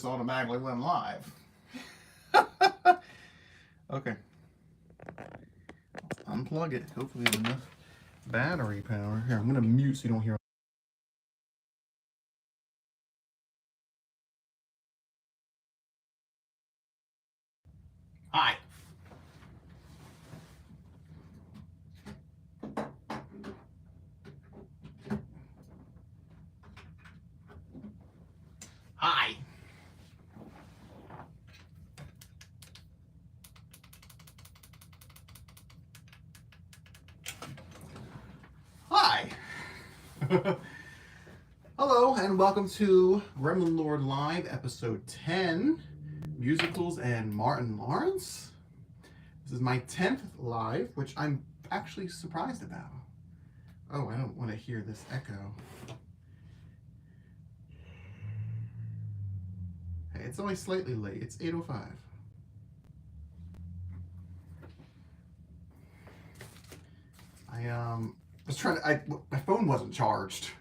just automatically went live. Okay. Unplug it. Hopefully there's enough battery power. Here, I'm going to mute so you don't hear. Hi. Hi. Hi. Hello, and welcome to Gremlin Lord Live, episode 10, Musicals and Martin Lawrence. This is my 10th live, which I'm actually surprised about. Oh, I don't want to hear this echo. Hey, it's only slightly late. It's 8:05. I was trying to, my phone wasn't charged,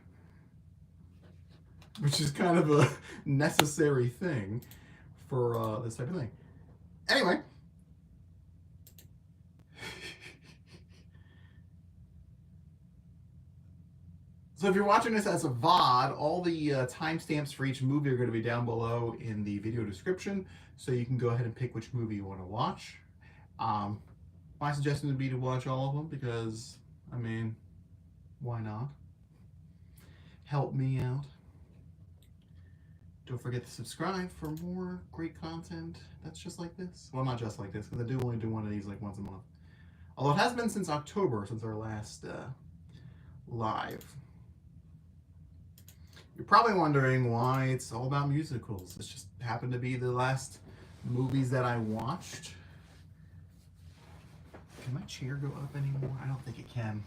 which is kind of a necessary thing for this type of thing. Anyway. So if you're watching this as a VOD, all the timestamps for each movie are going to be down below in the video description, so you can go ahead and pick which movie you want to watch. My suggestion would be to watch all of them because, I mean, why not? Help me out. Don't forget to subscribe for more great content that's just like this. Well, not just like this, because I do only do one of these like once a month. Although it has been since October, since our last live. You're probably wondering why it's all about musicals. This just happened to be the last movies that I watched. Can my chair go up anymore? I don't think it can.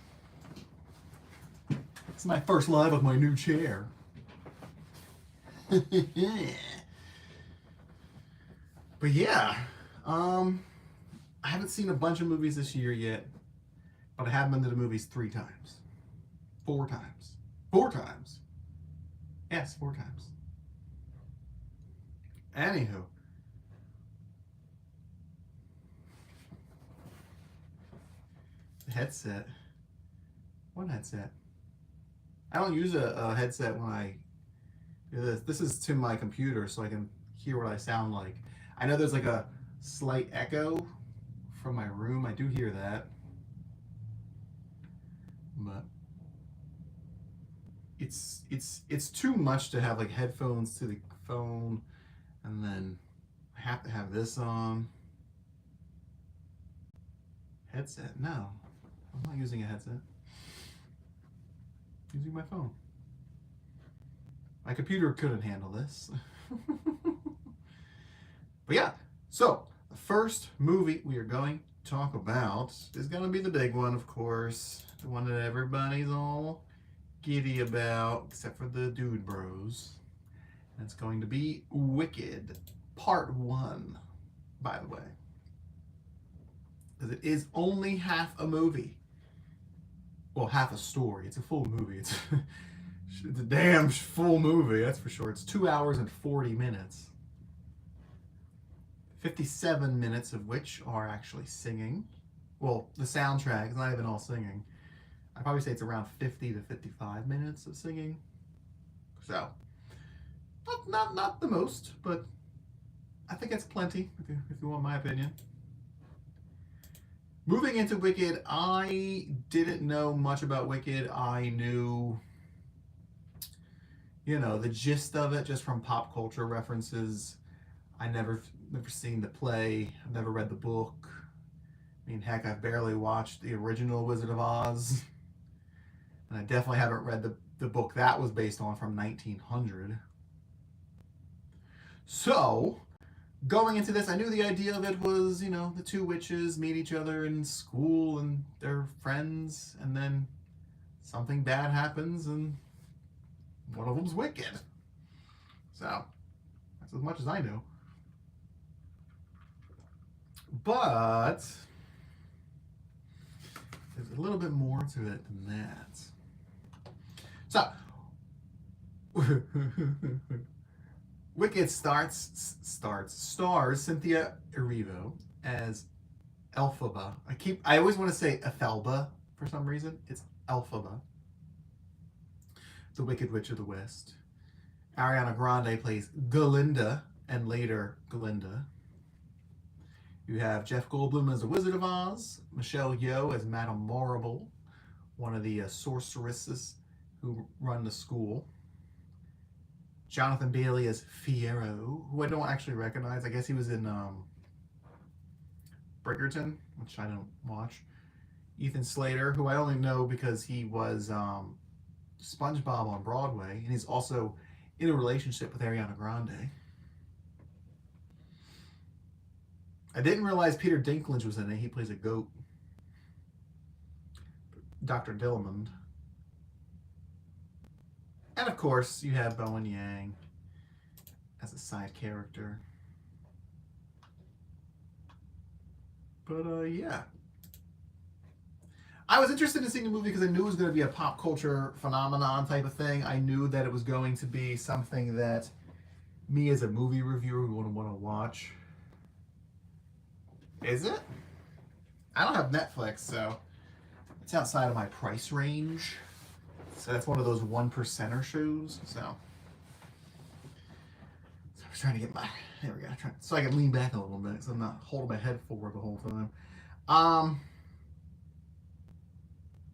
It's my first live with my new chair. But yeah, I haven't seen a bunch of movies this year yet, but I have been to the movies 3 times. 4 times. 4 times. Yes, 4 times. Anywho. The headset. What headset? I don't use a headset when I do this. This is to my computer so I can hear what I sound like. I know there's like a slight echo from my room. I do hear that. But it's too much to have like headphones to the phone and then I have to have this on. Headset? No. I'm not using a headset. I'm using my phone. My computer couldn't handle this. But yeah, so the first movie we are going to talk about is going to be the big one, of course. The one that everybody's all giddy about, except for the dude bros. And it's going to be Wicked, Part 1, by the way. Because it is only half a movie. Well, half a story. It's a full movie. It's a damn full movie, that's for sure. It's 2 hours and 40 minutes. 57 minutes of which are actually singing. Well, the soundtrack is not even all singing. I'd probably say it's around 50 to 55 minutes of singing. So, not the most, but I think it's plenty, if you want my opinion. Moving into Wicked, I didn't know much about Wicked. I knew, the gist of it just from pop culture references. I never seen the play. I've never read the book. I mean, heck, I've barely watched the original Wizard of Oz. And I definitely haven't read the book that was based on from 1900. So, going into this, I knew the idea of it was, the 2 witches meet each other in school and they're friends, and then something bad happens and one of them's wicked. So, that's as much as I knew. But there's a little bit more to it than that. So, Wicked stars Cynthia Erivo as Elphaba. I always want to say Ethelba for some reason. It's Elphaba, the Wicked Witch of the West. Ariana Grande plays Galinda and later Glinda. You have Jeff Goldblum as the Wizard of Oz, Michelle Yeoh as Madame Morrible, one of the sorceresses who run the school. Jonathan Bailey as Fiyero, who I don't actually recognize. I guess he was in Bridgerton, which I don't watch. Ethan Slater, who I only know because he was SpongeBob on Broadway, and he's also in a relationship with Ariana Grande. I didn't realize Peter Dinklage was in it. He plays a goat. Dr. Dillamond. And of course, you have Bowen Yang as a side character. But yeah. I was interested in seeing the movie because I knew it was going to be a pop culture phenomenon type of thing. I knew that it was going to be something that me as a movie reviewer would want to watch. Is it? I don't have Netflix, so it's outside of my price range. So that's one of those 1%er shows. So I was trying to get my, there we go, so I can lean back a little bit so I'm not holding my head forward the whole time.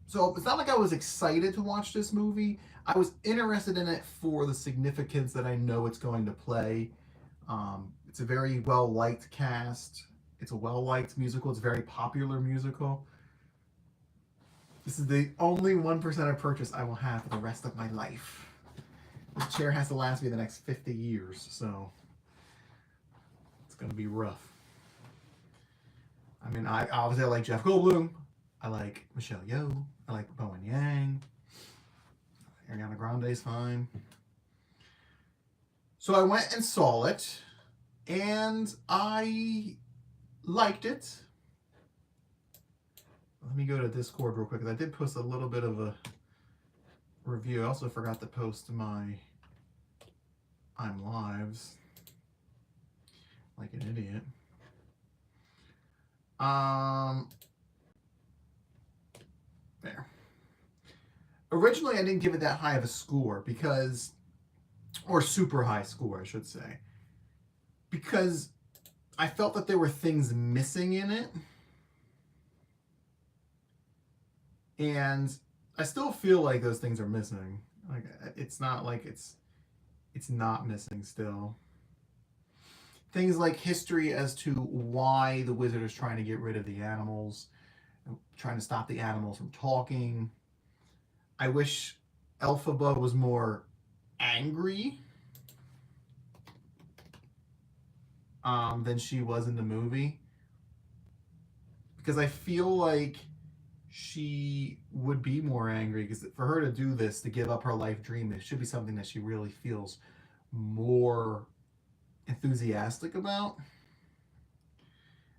So it's not like I was excited to watch this movie. I was interested in it for the significance that I know it's going to play. It's a very well-liked cast. It's a well-liked musical. It's a very popular musical. This is the only 1%er purchase I will have for the rest of my life. This chair has to last me the next 50 years, so it's going to be rough. I mean, I obviously like Jeff Goldblum. I like Michelle Yeoh. I like Bowen Yang. Ariana Grande's fine. So I went and saw it, and I liked it. Let me go to Discord real quick, because I did post a little bit of a review. I also forgot to post my I'm Lives. Like an idiot. There. Originally, I didn't give it that high of a score because, or super high score, I should say, because I felt that there were things missing in it. And I still feel like those things are missing. Like, it's not like it's not missing still. Things like history as to why the wizard is trying to get rid of the animals, trying to stop the animals from talking. I wish Elphaba was more angry than she was in the movie, because I feel like she would be more angry, because for her to do this, to give up her life dream, it should be something that she really feels more enthusiastic about.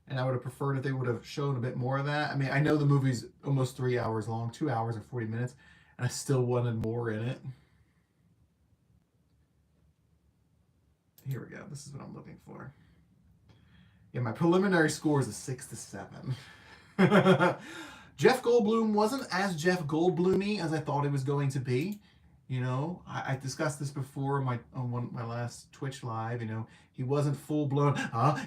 And I would have preferred if they would have shown a bit more of that. I mean, I know the movie's almost 3 hours long, 2 hours and 40 minutes, and I still wanted more in it. Here we go. This is what I'm looking for. Yeah, my preliminary score is a 6 to 7. Jeff Goldblum wasn't as Jeff Goldblum-y as I thought it was going to be. You know, I discussed this before on my last Twitch live. You know, he wasn't full blown.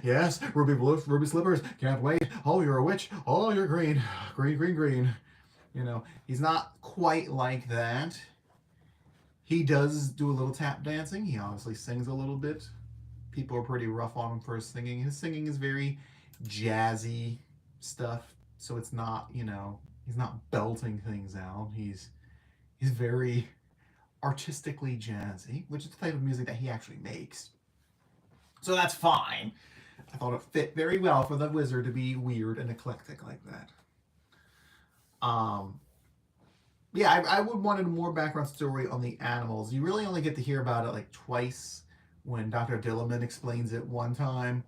Yes, ruby slippers. Can't wait. Oh, you're a witch. Oh, you're green, green. You know, he's not quite like that. He does do a little tap dancing. He obviously sings a little bit. People are pretty rough on him for his singing. His singing is very jazzy stuff. So it's not, you know, he's not belting things out. He's very artistically jazzy, which is the type of music that he actually makes. So that's fine. I thought it fit very well for the wizard to be weird and eclectic like that. Yeah, I would wanted more background story on the animals. You really only get to hear about it like twice, when Dr. Dillamond explains it one time,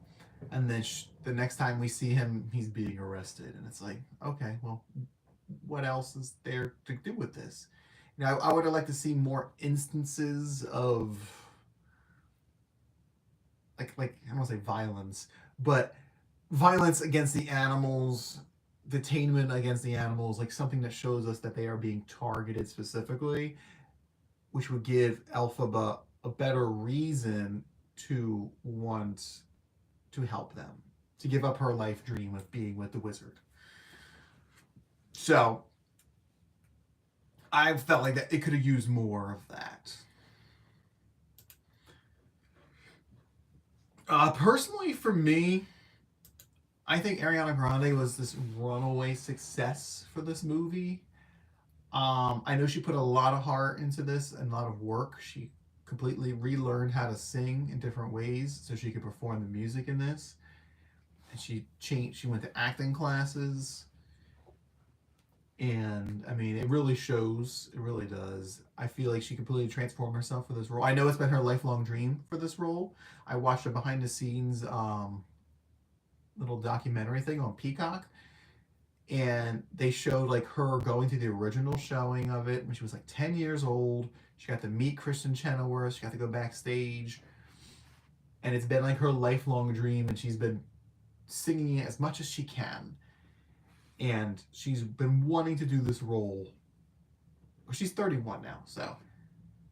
and then the next time we see him, he's being arrested. And it's like, okay, well, what else is there to do with this? You know, I would have liked to see more instances of like I don't want to say violence, but violence against the animals, detainment against the animals, like something that shows us that they are being targeted specifically, which would give Elphaba a better reason to want to help them, to give up her life dream of being with the wizard. So I felt like that it could have used more of that. Personally, for me, I think Ariana Grande was this runaway success for this movie. I know she put a lot of heart into this and a lot of work. She completely relearned how to sing in different ways so she could perform the music in this. And she changed. She went to acting classes, and I mean, it really shows. It really does. I feel like she completely transformed herself for this role. I know it's been her lifelong dream for this role. I watched a behind the scenes little documentary thing on Peacock, and they showed like her going to the original showing of it when she was like 10 years old. She got to meet Kristen Chenoweth. She got to go backstage, and it's been like her lifelong dream, and she's been singing it as much as she can. And she's been wanting to do this role. She's 31 now, so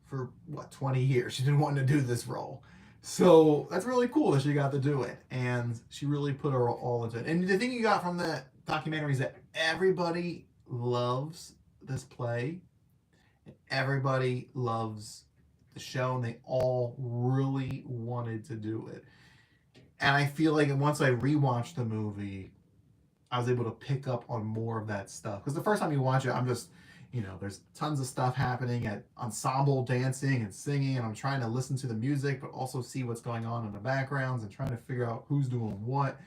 for what, 20 years she's been wanting to do this role. So that's really cool that she got to do it, and she really put her all into it. And the thing you got from that documentary is that everybody loves this play, and everybody loves the show, and they all really wanted to do it. And I feel like once I rewatched the movie, I was able to pick up on more of that stuff. Because the first time you watch it, I'm just, there's tons of stuff happening at ensemble dancing and singing, and I'm trying to listen to the music, but also see what's going on in the backgrounds and trying to figure out who's doing what.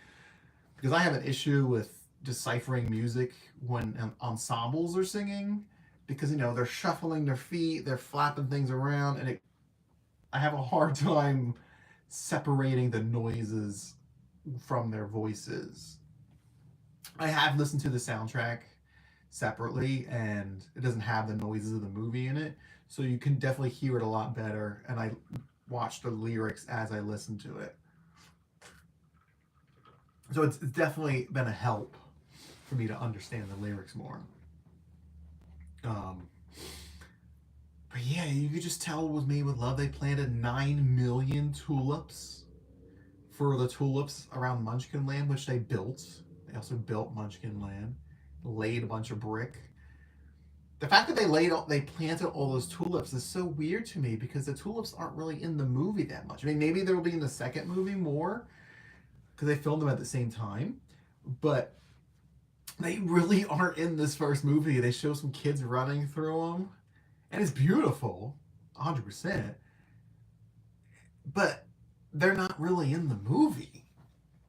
Because I have an issue with deciphering music when ensembles are singing, because they're shuffling their feet, they're flapping things around, and I have a hard time separating the noises from their voices. I have listened to the soundtrack separately, and it doesn't have the noises of the movie in it, so you can definitely hear it a lot better. And I watched the lyrics as I listened to it, so it's definitely been a help for me to understand the lyrics more. But yeah, you could just tell it was made with love. They planted 9 million tulips for the tulips around Munchkin Land, which they built. They also built Munchkin Land, laid a bunch of brick. The fact that they planted all those tulips is so weird to me, because the tulips aren't really in the movie that much. I mean, maybe they'll be in the second movie more because they filmed them at the same time, but they really aren't in this first movie. They show some kids running through them, and it's beautiful, 100%. But they're not really in the movie.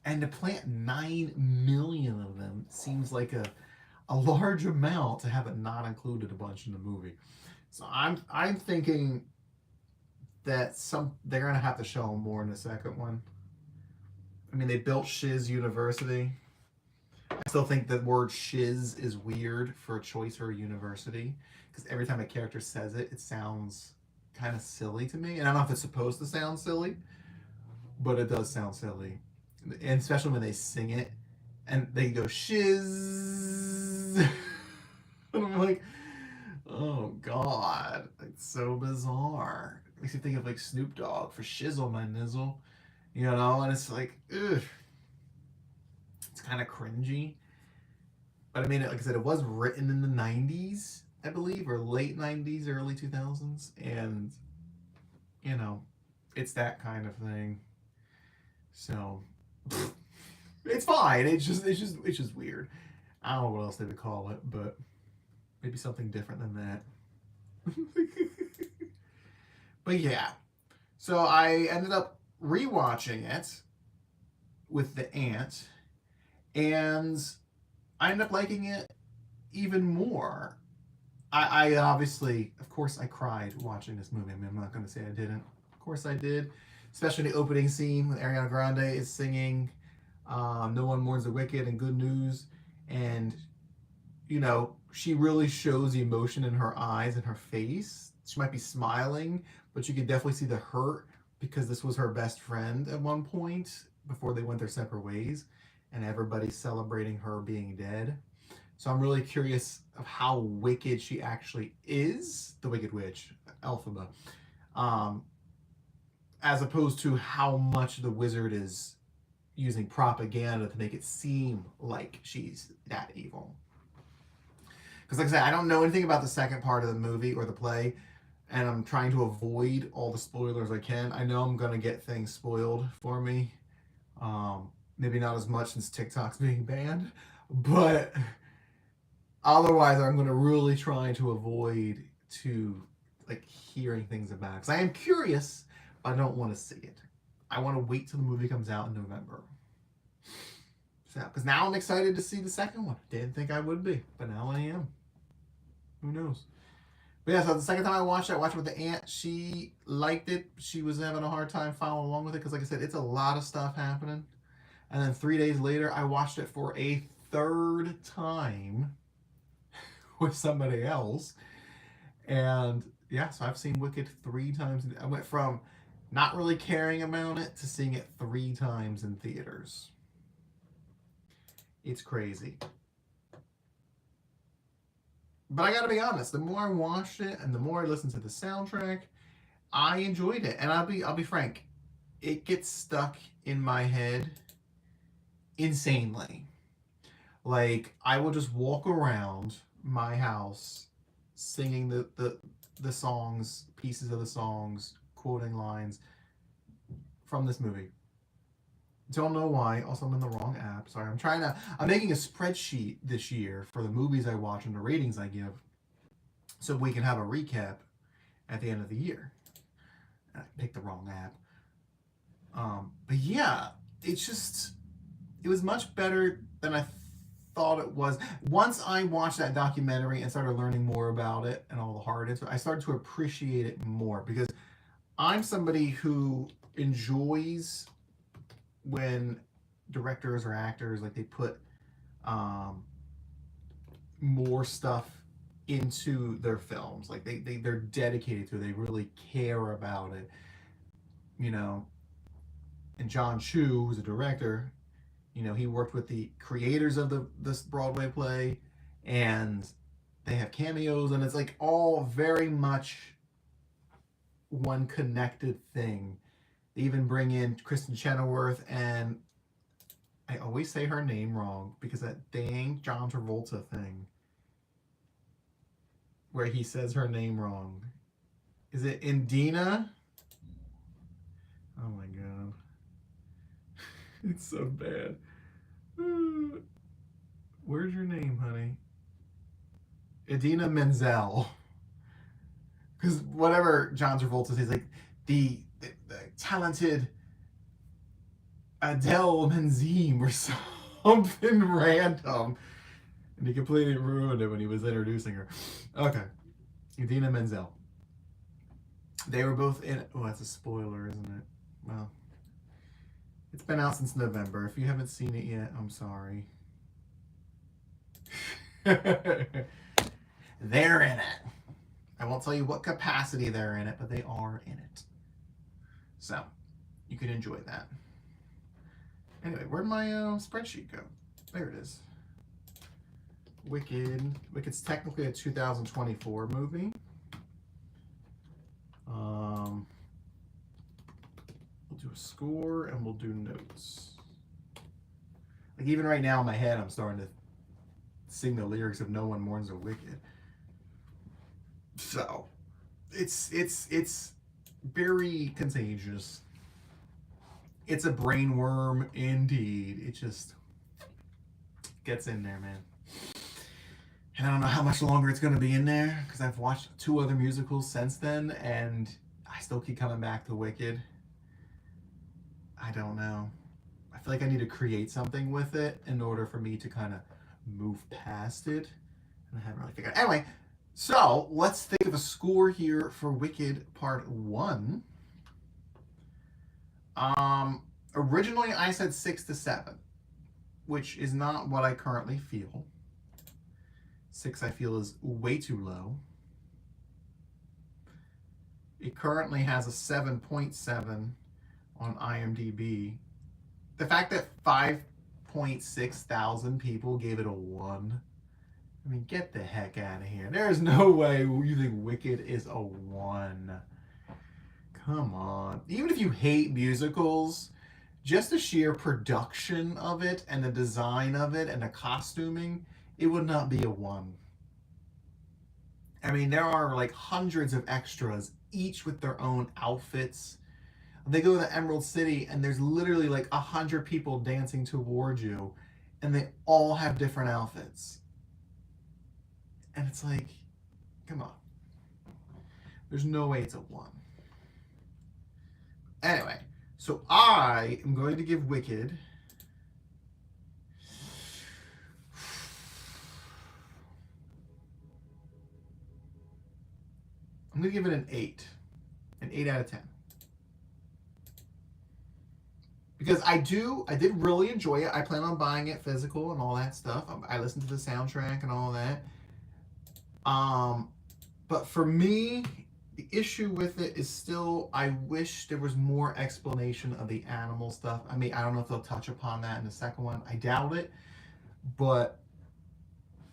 And to plant 9 million of them seems like a large amount to have it not included a bunch in the movie. So I'm thinking that they're gonna have to show them more in the second one. I mean, they built Shiz University. I still think the word shiz is weird for a choice or a university, because every time a character says it, it sounds kind of silly to me. And I don't know if it's supposed to sound silly, but it does sound silly. And especially when they sing it and they go shiz. And I'm like, oh God, it's so bizarre. It makes you think of like Snoop Dogg for shizzle my nizzle, and it's like, ugh. It's kind of cringy. But I mean, like I said, it was written in the 90s, I believe, or late 90s, early 2000s. And, it's that kind of thing. So, it's fine. It's just weird. I don't know what else they would call it, but maybe something different than that. But yeah. So I ended up rewatching it with the aunt, and I ended up liking it even more. I obviously, of course, I cried watching this movie. I mean, I'm not going to say I didn't. Of course I did. Especially the opening scene when Ariana Grande is singing No One Mourns the Wicked and Good News. And, she really shows the emotion in her eyes and her face. She might be smiling, but you can definitely see the hurt because this was her best friend at one point before they went their separate ways, and everybody's celebrating her being dead. So I'm really curious of how wicked she actually is, the Wicked Witch, Elphaba, um, as opposed to how much the wizard is using propaganda to make it seem like she's that evil. Because, like I said, I don't know anything about the second part of the movie or the play, and I'm trying to avoid all the spoilers I can. I know I'm going to get things spoiled for me. Maybe not as much since TikTok's being banned, but otherwise I'm going to really try to avoid to like hearing things about it. Because I am curious, but I don't want to see it. I want to wait till the movie comes out in November. So, because now I'm excited to see the second one. Didn't think I would be, but now I am. Who knows? But yeah, so the second time I watched it with the aunt. She liked it. She was having a hard time following along with it because, like I said, it's a lot of stuff happening. And then 3 days later, I watched it for a third time with somebody else. And yeah, so I've seen Wicked 3 times. I went from not really caring about it to seeing it 3 times in theaters. It's crazy. But I gotta be honest, the more I watched it and the more I listened to the soundtrack, I enjoyed it. And I'll be frank, it gets stuck in my head insanely. Like, I will just walk around my house singing the songs, pieces of the songs, quoting lines from this movie. Don't know why. Also, I'm in the wrong app. Sorry. I'm making a spreadsheet this year for the movies I watch and the ratings I give so we can have a recap at the end of the year. I picked the wrong app. But yeah, it was much better than I thought it was. Once I watched that documentary and started learning more about it and all the heart into it, I started to appreciate it more because I'm somebody who enjoys when directors or actors like they put more stuff into their films, like they're dedicated to it, they really care about it, you know. And John Chu, who's a director, you know, he worked with the creators of this Broadway play, and they have cameos, and it's like all very much one connected thing. They even bring in Kristen Chenoweth, and I always say her name wrong because that dang John Travolta thing where he says her name wrong. Is it Indina? Oh my god. It's so bad. Where's your name, honey? Idina Menzel. Because whatever John Travolta says, like the talented Adele Menzime or something random. And he completely ruined it when he was introducing her. Okay. Idina Menzel. They were both in... Oh, that's a spoiler, isn't it? Well, it's been out since November. If you haven't seen it yet, I'm sorry. They're in it. I won't tell you what capacity they're in it, but they are in it. So, you can enjoy that. Anyway, where'd my spreadsheet go? There it is. Wicked. Wicked's technically a 2024 movie. We'll do a score and we'll do notes. Like even right now in my head, I'm starting to sing the lyrics of "No One Mourns a Wicked." So, it's very contagious. It's a brainworm indeed. It just gets in there, man. And I don't know how much longer it's going to be in there because I've watched 2 other musicals since then and I still keep coming back to Wicked. I don't know. I feel like I need to create something with it in order for me to kind of move past it. And I haven't really figured out. Anyway, so let's think of a score here for Wicked Part 1. Originally I said 6 to 7, which is not what I currently feel. 6 I feel is way too low. It currently has a 7.7 on IMDb. The fact that 5.6 thousand people gave it a 1. I mean, get the heck out of here. There's no way you think Wicked is a 1. Come on. Even if you hate musicals, just the sheer production of it and the design of it and the costuming, it would not be a 1. I mean, there are like hundreds of extras, each with their own outfits. They go to the Emerald City and there's literally like 100 people dancing towards you, and they all have different outfits. And it's like, come on. There's no way it's a 1. Anyway, so I am going to give Wicked I'm going to give it an 8. An 8 out of 10. Because I did really enjoy it. I plan on buying it physical and all that stuff. I listened to the soundtrack and all that. But for me, the issue with it is still, I wish there was more explanation of the animal stuff. I mean, I don't know if they'll touch upon that in the second one. I doubt it. But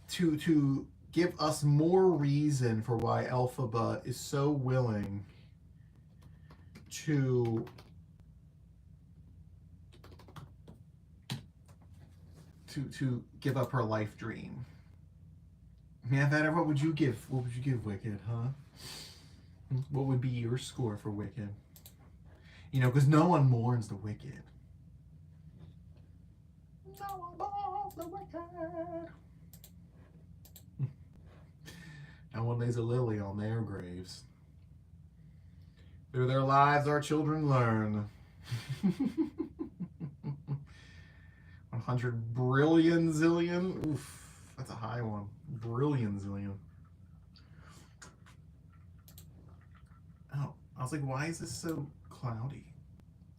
to give us more reason for why Elphaba is so willing to give up her life dream. Man, what would you give Wicked, huh? What would be your score for Wicked? You know, because no one mourns the wicked. No one mourns the wicked. No one lays a lily on their graves. Through their lives, our children learn. 100 brillion zillion. Oof, that's a high one. Brillion zillion. Oh, I was like, why is this so cloudy?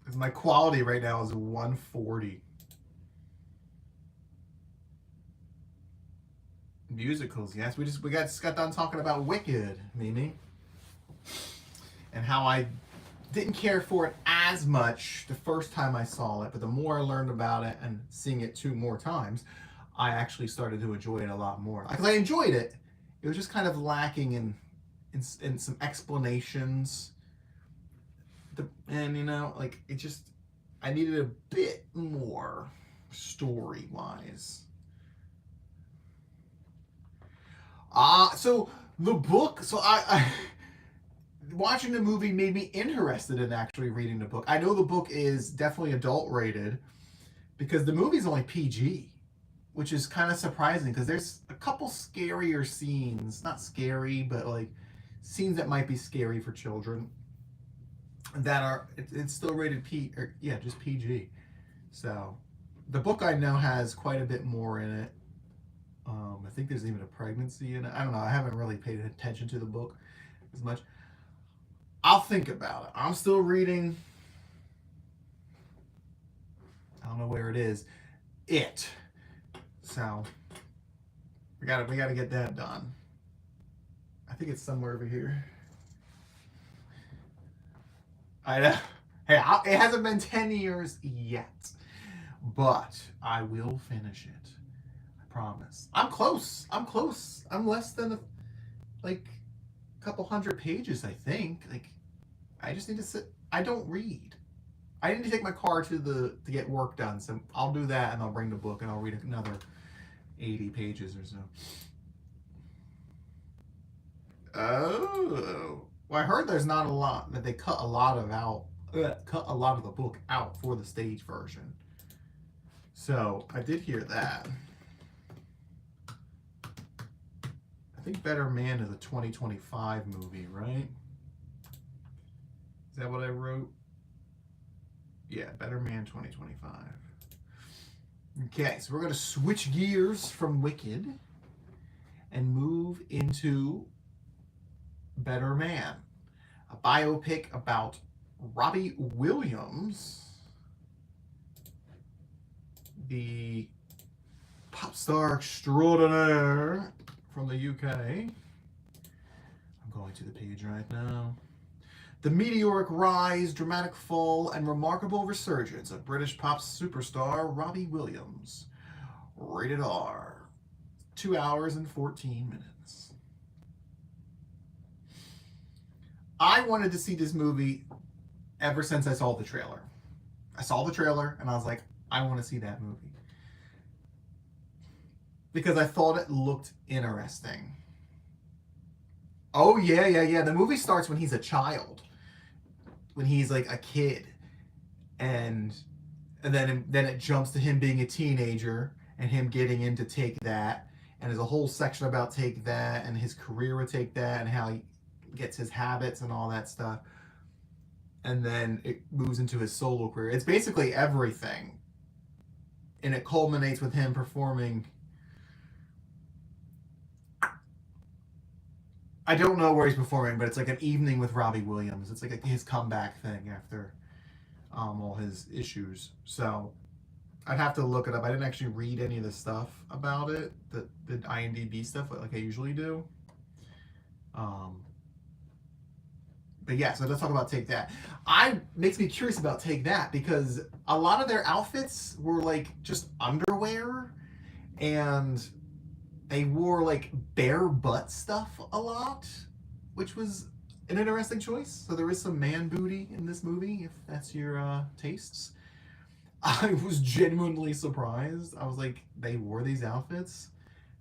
Because my quality right now is 140. Musicals, yes. We just got done talking about Wicked, Mimi. And how I didn't care for it as much the first time I saw it, but the more I learned about it and seeing it 2 more times, I actually started to enjoy it a lot more. Because I enjoyed it. It was just kind of lacking in some explanations. And, you know, like, it just, I needed a bit more story-wise. So the book, I watching the movie made me interested in actually reading the book. I know the book is definitely adult rated because the movie's only PG, which is kind of surprising because there's a couple scarier scenes, not scary, but like scenes that might be scary for children that are, it's still rated just PG. So the book I know has quite a bit more in it. I think there's even a pregnancy in it. I don't know. I haven't really paid attention to the book as much. I'll think about it. I'm still reading. I don't know where it is. It. So we gotta get that done. I think it's somewhere over here. I know. Hey, it hasn't been 10 years yet, but I will finish it. Promise. I'm close. I'm less than a couple hundred pages, I think. Like, I just need to sit. I don't read. I need to take my car to get work done. So I'll do that, and I'll bring the book, and I'll read another 80 pages or so. Oh, well, I heard there's not a lot, that they cut a lot of the book out for the stage version. So I did hear that. I think Better Man is a 2025 movie, right? Is that what I wrote? Yeah, Better Man 2025. Okay, so we're going to switch gears from Wicked and move into Better Man, a biopic about Robbie Williams, the pop star extraordinaire from the UK. I'm going to the page right now. The meteoric rise, dramatic fall, and remarkable resurgence of British pop superstar Robbie Williams. Rated R. 2 hours and 14 minutes. I wanted to see this movie ever since I saw the trailer. I saw the trailer and I was like, I want to see that movie. Because I thought it looked interesting. Oh, yeah. The movie starts when he's a child. When he's like a kid. And then it jumps to him being a teenager and him getting into Take That. And there's a whole section about Take That and his career with Take That and how he gets his habits and all that stuff. And then it moves into his solo career. It's basically everything. And it culminates with him performing. I don't know where he's performing, but it's like an evening with Robbie Williams. It's like his comeback thing after all his issues. So I'd have to look it up. I didn't actually read any of the stuff about it, the IMDb stuff, like I usually do. But yeah, so let's talk about Take That. Makes me curious about Take That because a lot of their outfits were like just underwear, and they wore like bare butt stuff a lot, which was an interesting choice. So there is some man booty in this movie, if that's your tastes. I was genuinely surprised. I was like, they wore these outfits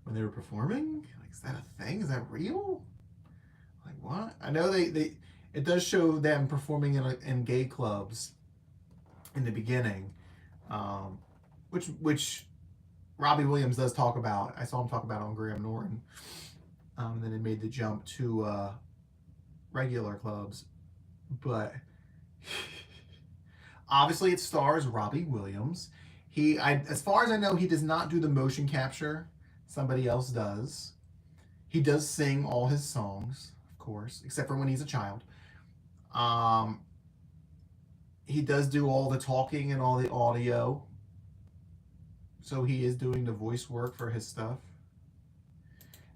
when they were performing? Like, is that a thing? Is that real? Like, what? I know it does show them performing in gay clubs in the beginning, which Robbie Williams does talk about. I saw him talk about it on Graham Norton. And then it made the jump to regular clubs. But obviously it stars Robbie Williams. As far as I know, he does not do the motion capture. Somebody else does. He does sing all his songs, of course, except for when he's a child. He does do all the talking and all the audio. So he is doing the voice work for his stuff.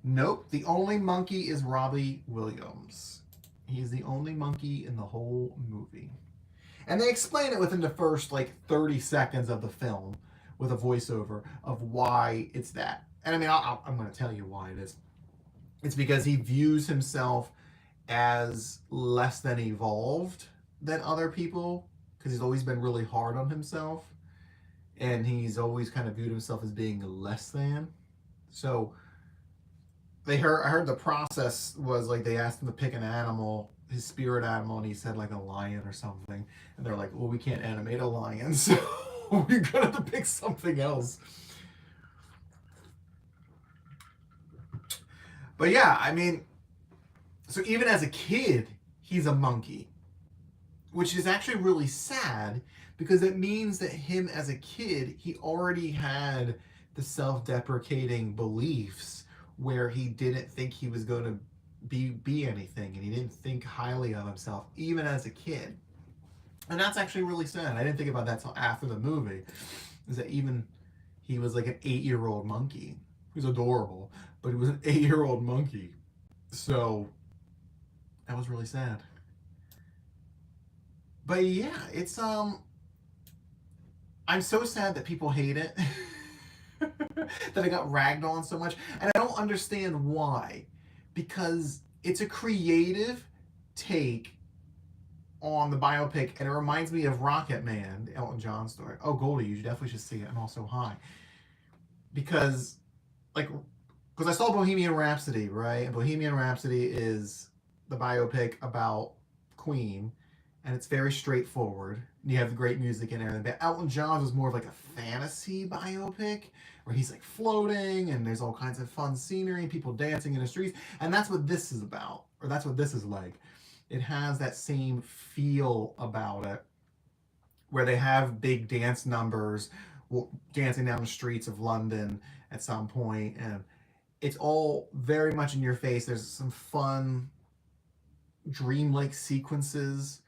Nope, the only monkey is Robbie Williams. He's the only monkey in the whole movie. And they explain it within the first like 30 seconds of the film with a voiceover of why it's that. And I mean, I'm going to tell you why it is. It's because he views himself as less than evolved than other people because he's always been really hard on himself. And he's always kind of viewed himself as being less than. So I heard the process was like they asked him to pick an animal, his spirit animal, and he said like a lion or something. And they're like, well, we can't animate a lion, so we're gonna have to pick something else. But yeah, I mean, so even as a kid, he's a monkey, which is actually really sad because it means that him as a kid, he already had the self-deprecating beliefs where he didn't think he was going to be anything, and he didn't think highly of himself, even as a kid. And that's actually really sad. I didn't think about that till after the movie, is that even he was like an 8-year-old monkey. He was adorable, but he was an 8-year-old monkey. So that was really sad. But yeah, it's I'm so sad that people hate it. That I got ragged on so much. And I don't understand why. Because it's a creative take on the biopic, and it reminds me of Rocket Man, the Elton John story. Oh, Goldie, you definitely should see it. I'm also high. Because I saw Bohemian Rhapsody, right? And Bohemian Rhapsody is the biopic about Queen, and it's very straightforward. You have the great music and everything. But Elton John's was more of like a fantasy biopic where he's like floating and there's all kinds of fun scenery and people dancing in the streets. And that's what this is about, or that's what this is like. It has that same feel about it where they have big dance numbers dancing down the streets of London at some point, and it's all very much in your face. There's some fun dreamlike sequences.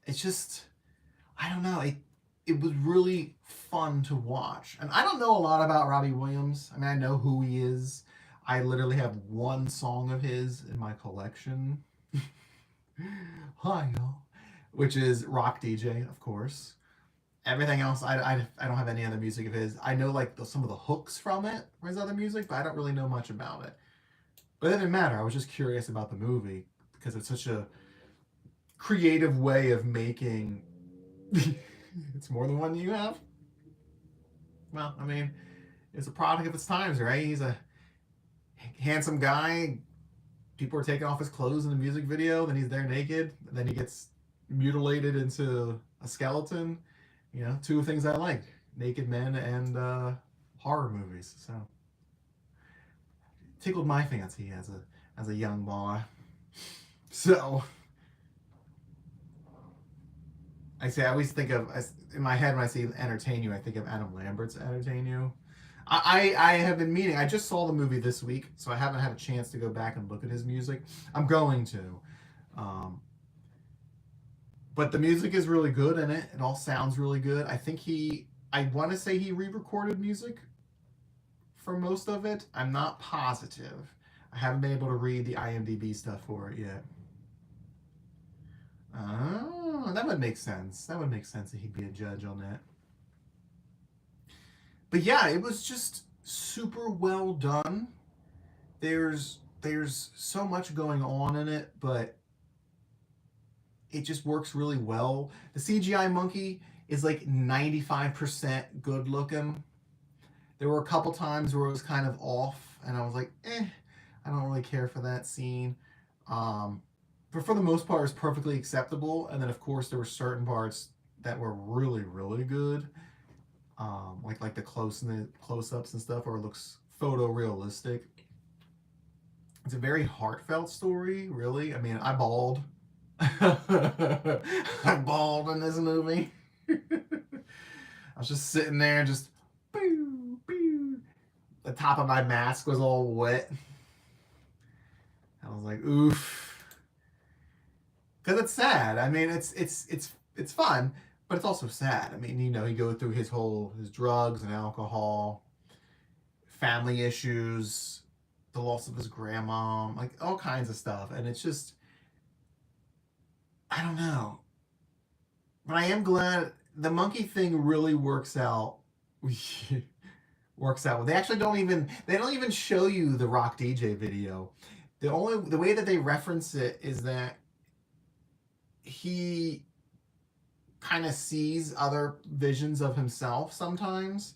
It's just, I don't know, it was really fun to watch. And I don't know a lot about Robbie Williams. I mean, I know who he is. I literally have one song of his in my collection. Hi, y'all. Which is rock DJ, of course. Everything else, I don't have any other music of his. I know like some of the hooks from it, or his other music, but I don't really know much about it. But it didn't matter. I was just curious about the movie because it's such a creative way of making. It's more than one you have. Well, I mean, it's a product of its times, right? He's a handsome guy. People are taking off his clothes in the music video. Then he's there naked. Then he gets mutilated into a skeleton. You know, two things I like: naked men and horror movies. So tickled my fancy as a young boy. So I always think of in my head when I say entertain you, I think of Adam Lambert's Entertain You. I have been meaning. I just saw the movie this week, so I haven't had a chance to go back and look at his music. I'm going to, um, but the music is really good in it. It all sounds really good. I think I want to say he re-recorded music for most of it. I'm not positive. I haven't been able to read the IMDb stuff for it yet. Oh, that would make sense. That would make sense that he'd be a judge on that. But yeah, it was just super well done. There's so much going on in it, but it just works really well. The CGI monkey is like 95% good looking. There were a couple times where it was kind of off, and I was like, I don't really care for that scene. But for the most part, it's perfectly acceptable. And then, of course, there were certain parts that were really, really good, like the close-ups and stuff, where it looks photorealistic. It's a very heartfelt story, really. I mean, I bawled. I bawled in this movie. I was just sitting there, just boo, boo. The top of my mask was all wet. I was like, oof, because it's sad. I mean, it's fun, but it's also sad. I mean, you know, he goes through his drugs and alcohol, family issues, the loss of his grandma, like all kinds of stuff, and it's just, I don't know. But I am glad the monkey thing really works out. Works out. They actually don't even show you the Rock DJ video. The way that they reference it is that he kind of sees other visions of himself sometimes,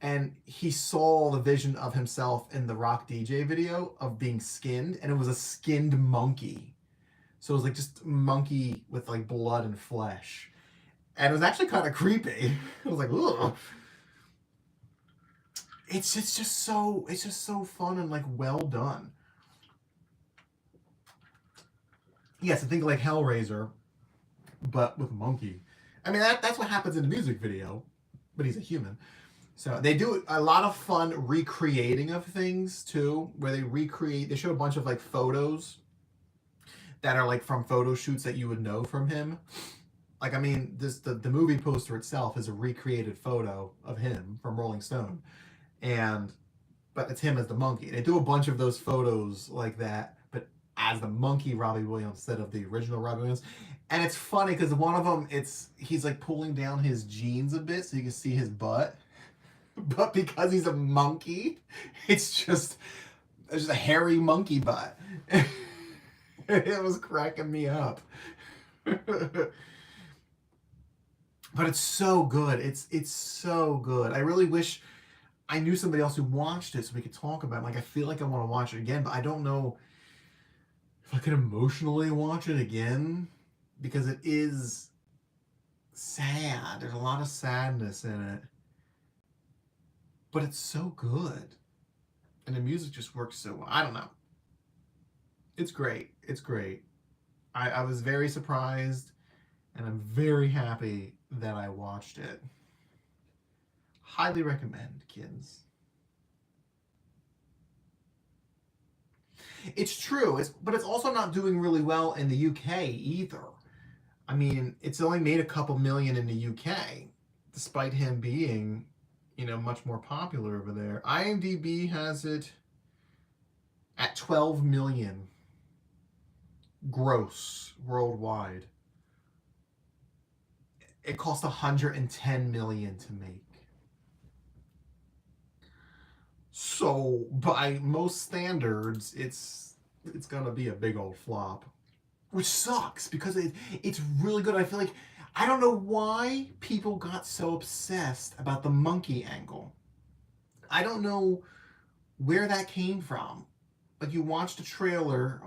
and he saw the vision of himself in the Rock DJ video of being skinned, and it was a skinned monkey. So it was like just monkey with like blood and flesh, and it was actually kind of creepy. I was like, ugh. It's just so fun and like well done. Yes, I think like Hellraiser, but with a monkey. I mean, that's what happens in the music video, but he's a human. So they do a lot of fun recreating of things too, where they show a bunch of like photos that are like from photo shoots that you would know from him. Like, I mean, the movie poster itself is a recreated photo of him from Rolling Stone, but it's him as the monkey. They do a bunch of those photos like that, but as the monkey Robbie Williams instead of the original Robbie Williams. And it's funny because one of them, he's like pulling down his jeans a bit so you can see his butt. But because he's a monkey, it's just a hairy monkey butt. It was cracking me up. But it's so good. It's so good. I really wish I knew somebody else who watched it so we could talk about it. Like, I feel like I want to watch it again, but I don't know if I could emotionally watch it again because it is sad. There's a lot of sadness in it. But it's so good. And the music just works so well. I don't know. It's great. It's great. I was very surprised, and I'm very happy that I watched it. Highly recommend, kids. It's true, but it's also not doing really well in the UK either. I mean, it's only made a couple million in the UK, despite him being, much more popular over there. IMDb has it at 12 million gross worldwide. It cost 110 million to make. So by most standards, it's gonna be a big old flop, which sucks because it's really good. I feel like I don't know why people got so obsessed about the monkey angle. I don't know where that came from. Like you watched a trailer,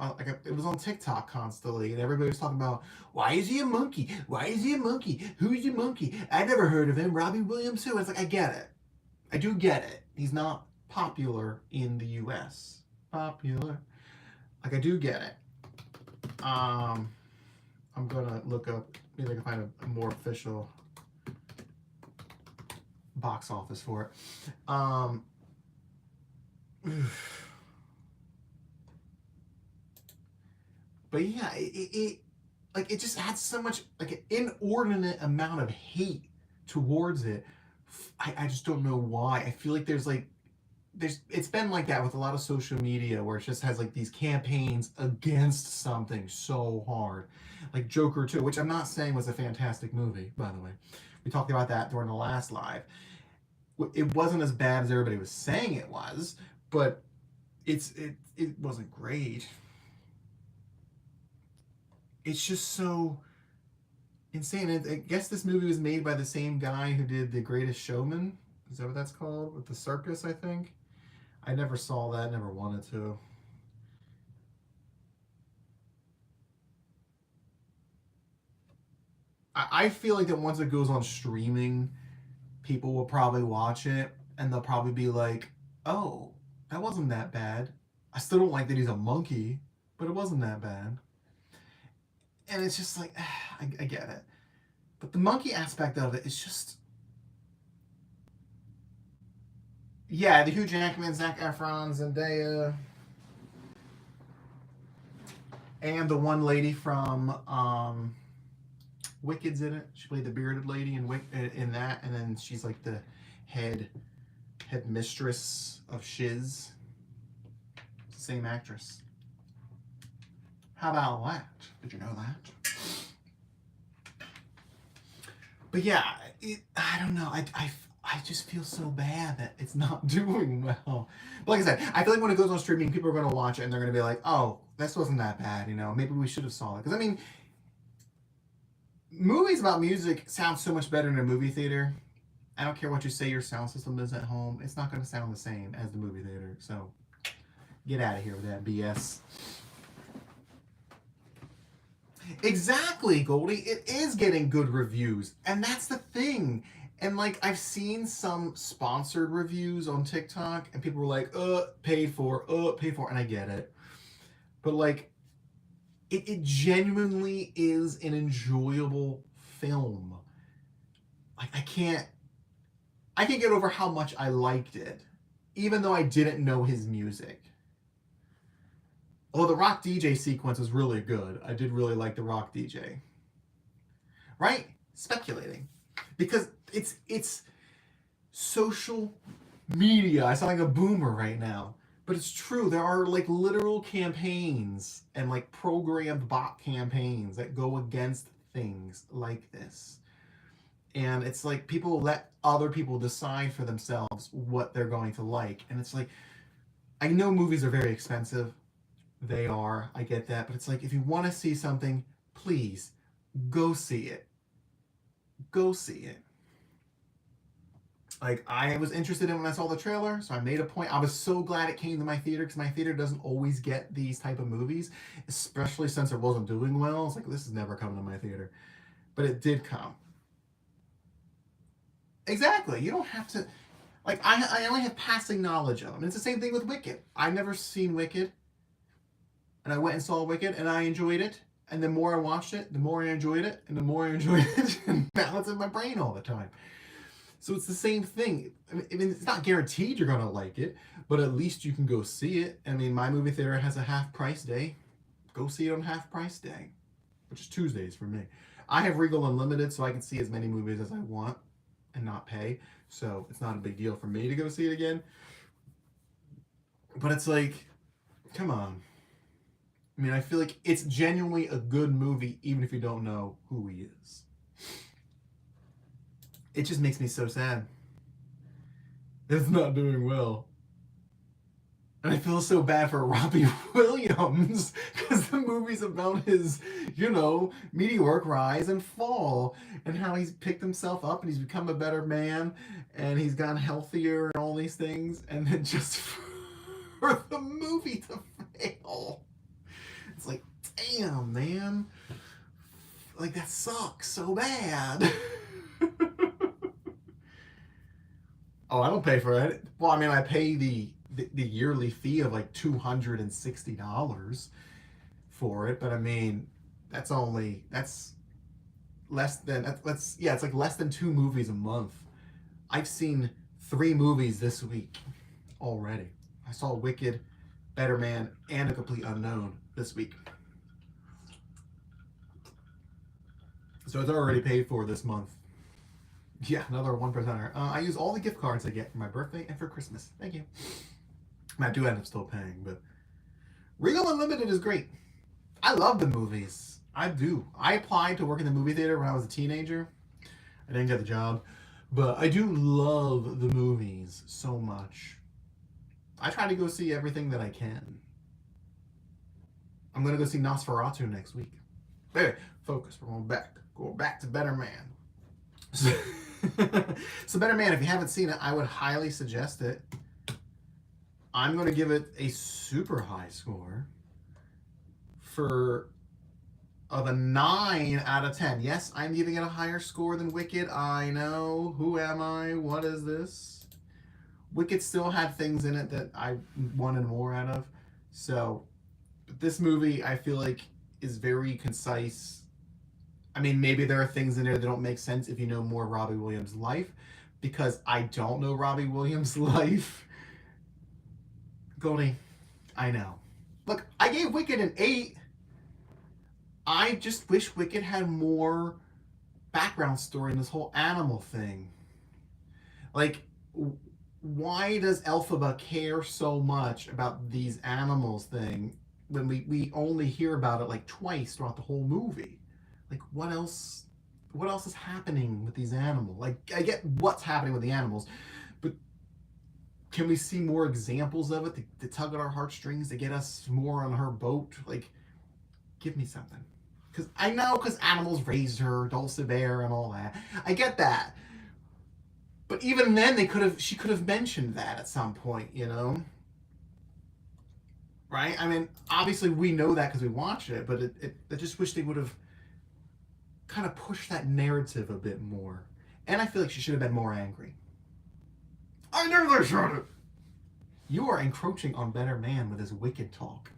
it was on TikTok constantly, and everybody was talking about why is he a monkey? Why is he a monkey? Who's a monkey? I never heard of him. Robbie Williams too. It's like I get it. I do get it. He's not popular in the U.S. Popular. Like I do get it. I'm gonna look up. Maybe I can find a more official box office for it. But yeah, it just had so much like an inordinate amount of hate towards it. I just don't know why. I feel like it's been like that with a lot of social media where it just has like these campaigns against something so hard, like Joker 2, which I'm not saying was a fantastic movie, by the way. We talked about that during the last live. It wasn't as bad as everybody was saying it was, but it wasn't great. It's just so insane. I guess this movie was made by the same guy who did The Greatest Showman. Is that what that's called? With the circus, I think. I never saw that, never wanted to. I feel like that once it goes on streaming, people will probably watch it and they'll probably be like, oh, that wasn't that bad. I still don't like that he's a monkey, but it wasn't that bad. And it's just like, I get it. But the monkey aspect of it is just. Yeah, the Hugh Jackman, Zac Efron, Zendaya, and the one lady from Wicked's in it. She played the bearded lady in that, and then she's like the head mistress of Shiz. Same actress. How about that? Did you know that? But yeah, I don't know. I just feel so bad that it's not doing well. But like I said, I feel like when it goes on streaming, people are going to watch it and they're going to be like, oh, this wasn't that bad, you know? Maybe we should have saw it. Because, I mean, movies about music sound so much better in a movie theater. I don't care what you say your sound system is at home. It's not going to sound the same as the movie theater. So, get out of here with that BS. Exactly, Goldie. It is getting good reviews. And that's the thing. And like I've seen some sponsored reviews on TikTok and people were like, paid for, and I get it. But like it genuinely is an enjoyable film. Like I can't get over how much I liked it, even though I didn't know his music. Although the rock DJ sequence was really good. I did really like the rock DJ. Right? Speculating. Because it's social media. I sound like a boomer right now. But it's true. There are like literal campaigns and like programmed bot campaigns that go against things like this. And it's like people let other people decide for themselves what they're going to like. And it's like, I know movies are very expensive. They are. I get that. But it's like, if you want to see something, please go see it. Go see it. Like, I was interested in when I saw the trailer, so I made a point. I was so glad it came to my theater because my theater doesn't always get these type of movies, especially since it wasn't doing well. It's like, this is never coming to my theater. But it did come. Exactly. You don't have to. Like, I only have passing knowledge of them. It's the same thing with Wicked. I've never seen Wicked. And I went and saw Wicked, and I enjoyed it. And the more I watched it, the more I enjoyed it, and the more I enjoyed it. And now it's in my brain all the time. So it's the same thing. I mean, it's not guaranteed you're going to like it, but at least you can go see it. I mean, my movie theater has a half price day. Go see it on half price day, which is Tuesdays for me. I have Regal Unlimited, so I can see as many movies as I want and not pay. So it's not a big deal for me to go see it again. But it's like, come on. I mean, I feel like it's genuinely a good movie, even if you don't know who he is. It just makes me so sad. It's not doing well. And I feel so bad for Robbie Williams because the movie's about his, meteoric rise and fall and how he's picked himself up and he's become a better man and he's gotten healthier and all these things. And then just for the movie to fail, it's like, damn, man. Like, that sucks so bad. Oh, I don't pay for it. Well, I mean, I pay the yearly fee of like $260 for it, but I mean, that's less than it's like less than 2 movies a month. I've seen 3 movies this week already. I saw Wicked, Better Man, and A Complete Unknown this week. So it's already paid for this month. Yeah, another 1%er. I use all the gift cards I get for my birthday and for Christmas. Thank you. I do end up still paying, but Regal Unlimited is great. I love the movies. I do. I applied to work in the movie theater when I was a teenager. I didn't get the job, but I do love the movies so much. I try to go see everything that I can. I'm going to go see Nosferatu next week. Anyway, focus. We're going back to Better Man. So Better Man, if you haven't seen it, I would highly suggest it. I'm going to give it a super high score of a 9 out of 10. Yes, I'm giving it a higher score than Wicked. I know. Who am I? What is this? Wicked still had things in it that I wanted more out of. So, but this movie, I feel like, is very concise. I mean, maybe there are things in there that don't make sense if you know more Robbie Williams' life, because I don't know Robbie Williams' life. Goldie, I know. Look, I gave Wicked an 8. I just wish Wicked had more background story in this whole animal thing. Like, why does Elphaba care so much about these animals thing when we only hear about it like twice throughout the whole movie? Like, what else is happening with these animals? Like, I get what's happening with the animals, but can we see more examples of it to tug at our heartstrings, to get us more on her boat? Like, give me something. Because I know, because animals raised her, Dulcibert and all that. I get that. But even then, she could have mentioned that at some point, Right? I mean, obviously we know that because we watched it, but I just wish they would have kind of push that narrative a bit more. And I feel like she should have been more angry. I never shot it. You are encroaching on Better Man with his Wicked talk.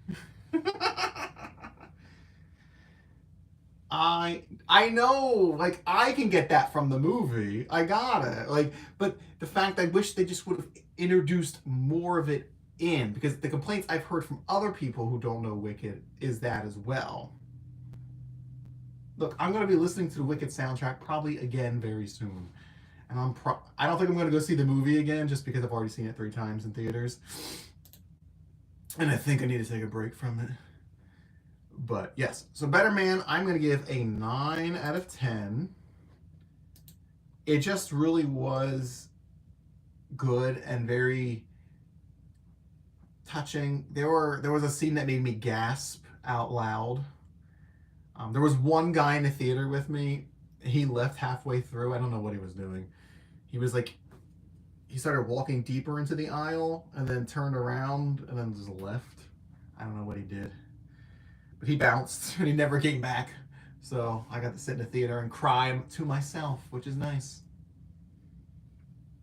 I know, like, I can get that from the movie. I got it. Like, but the fact, I wish they just would have introduced more of it in, because the complaints I've heard from other people who don't know Wicked is that as well. Look, I'm going to be listening to the Wicked soundtrack probably again very soon. And I don't think I'm going to go see the movie again just because I've already seen it 3 times in theaters. And I think I need to take a break from it. But yes, so Better Man, I'm going to give a 9 out of 10. It just really was good and very touching. There was a scene that made me gasp out loud. There was one guy in the theater with me. He left halfway through. I don't know what he was doing. He was like, he started walking deeper into the aisle and then turned around and then just left. I don't know what he did. But he bounced and he never came back. So I got to sit in the theater and cry to myself, which is nice.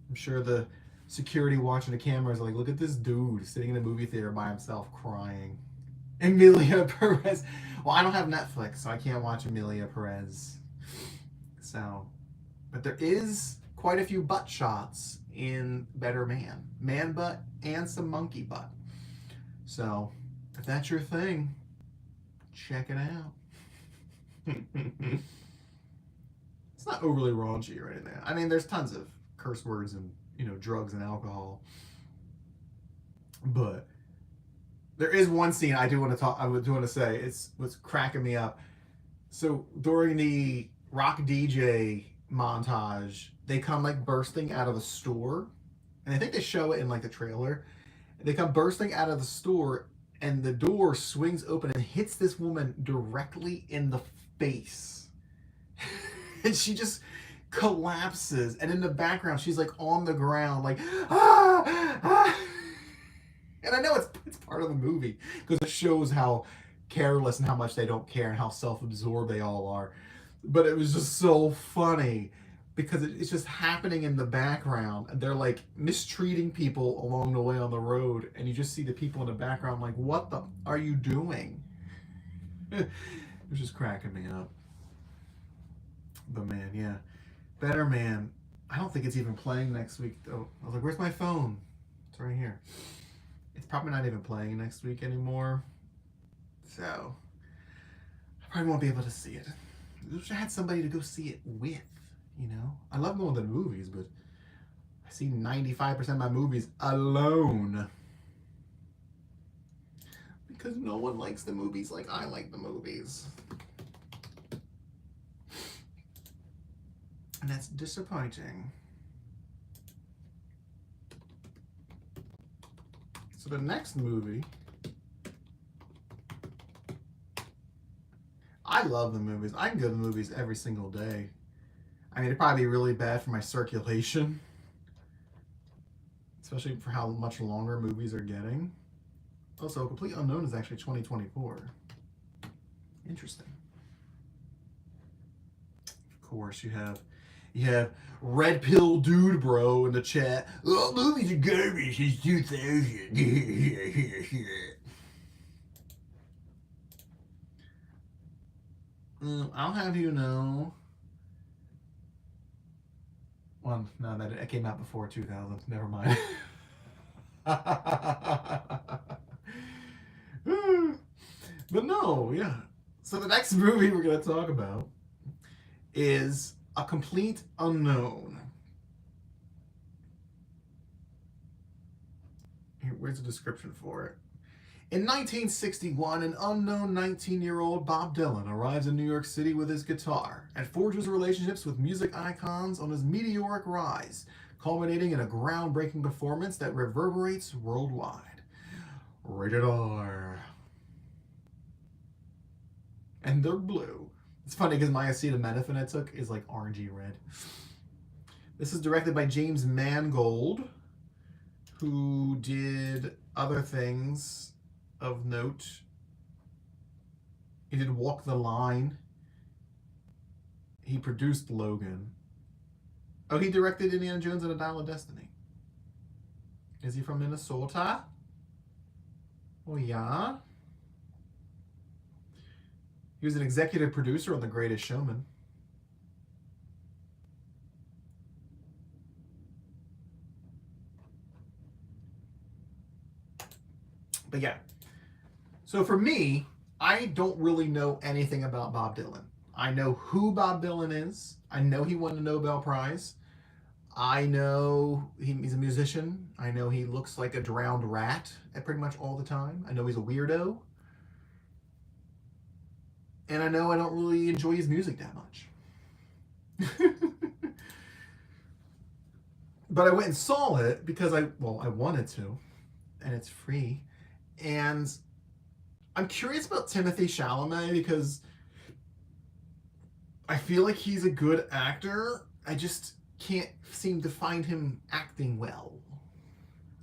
I'm sure the security watching the cameras are like, look at this dude sitting in a movie theater by himself crying. Emilia Perez. Well, I don't have Netflix, so I can't watch Emilia Perez. So, but there is quite a few butt shots in Better Man. Man butt and some monkey butt. So, if that's your thing, check it out. It's not overly raunchy or anything. I mean, there's tons of curse words and, drugs and alcohol. But There is one scene I do want to talk. I do want to say it's what's cracking me up. So during the rock DJ montage, they come like bursting out of the store, and I think they show it in like the trailer. They come bursting out of the store, and the door swings open and hits this woman directly in the face, and she just collapses. And in the background, she's like on the ground, like ah, ah. And I know it's part of the movie because it shows how careless and how much they don't care and how self-absorbed they all are. But it was just so funny because it's just happening in the background, and they're like mistreating people along the way on the road, and you just see the people in the background like, what the are you doing? It was just cracking me up. But man, yeah, Better Man. I don't think it's even playing next week though. I was like, where's my phone? It's right here. It's probably not even playing next week anymore. So, I probably won't be able to see it. I wish I had somebody to go see it with, you know? I love going to the movies, but I see 95% of my movies alone. Because no one likes the movies like I like the movies. And that's disappointing. So the next movie, I love the movies. I can go to the movies every single day. I mean, it'd probably be really bad for my circulation, especially for how much longer movies are getting. Also, Complete Unknown is actually 2024. Interesting. Of course, you have Red Pill Dude Bro in the chat. Oh, movies are garbage. It's 2000. I'll have you know. Well, no, that came out before 2000. Never mind. But no, yeah. So the next movie we're going to talk about is A Complete Unknown. Here, where's the description for it? In 1961, an unknown 19-year-old Bob Dylan arrives in New York City with his guitar and forges relationships with music icons on his meteoric rise, culminating in a groundbreaking performance that reverberates worldwide. Rated R. And they're blue. It's funny because my acetaminophen I took is like orangey red. This is directed by James Mangold, who did other things of note. He did Walk the Line. He produced Logan. Oh, he directed Indiana Jones and the Dial of Destiny. Is he from Minnesota? Oh, yeah. He was an executive producer on The Greatest Showman. But yeah. So for me, I don't really know anything about Bob Dylan. I know who Bob Dylan is. I know he won the Nobel Prize. I know he's a musician. I know he looks like a drowned rat at pretty much all the time. I know he's a weirdo. And I know I don't really enjoy his music that much. But I went and saw it because I wanted to. And it's free. And I'm curious about Timothée Chalamet because I feel like he's a good actor. I just can't seem to find him acting well.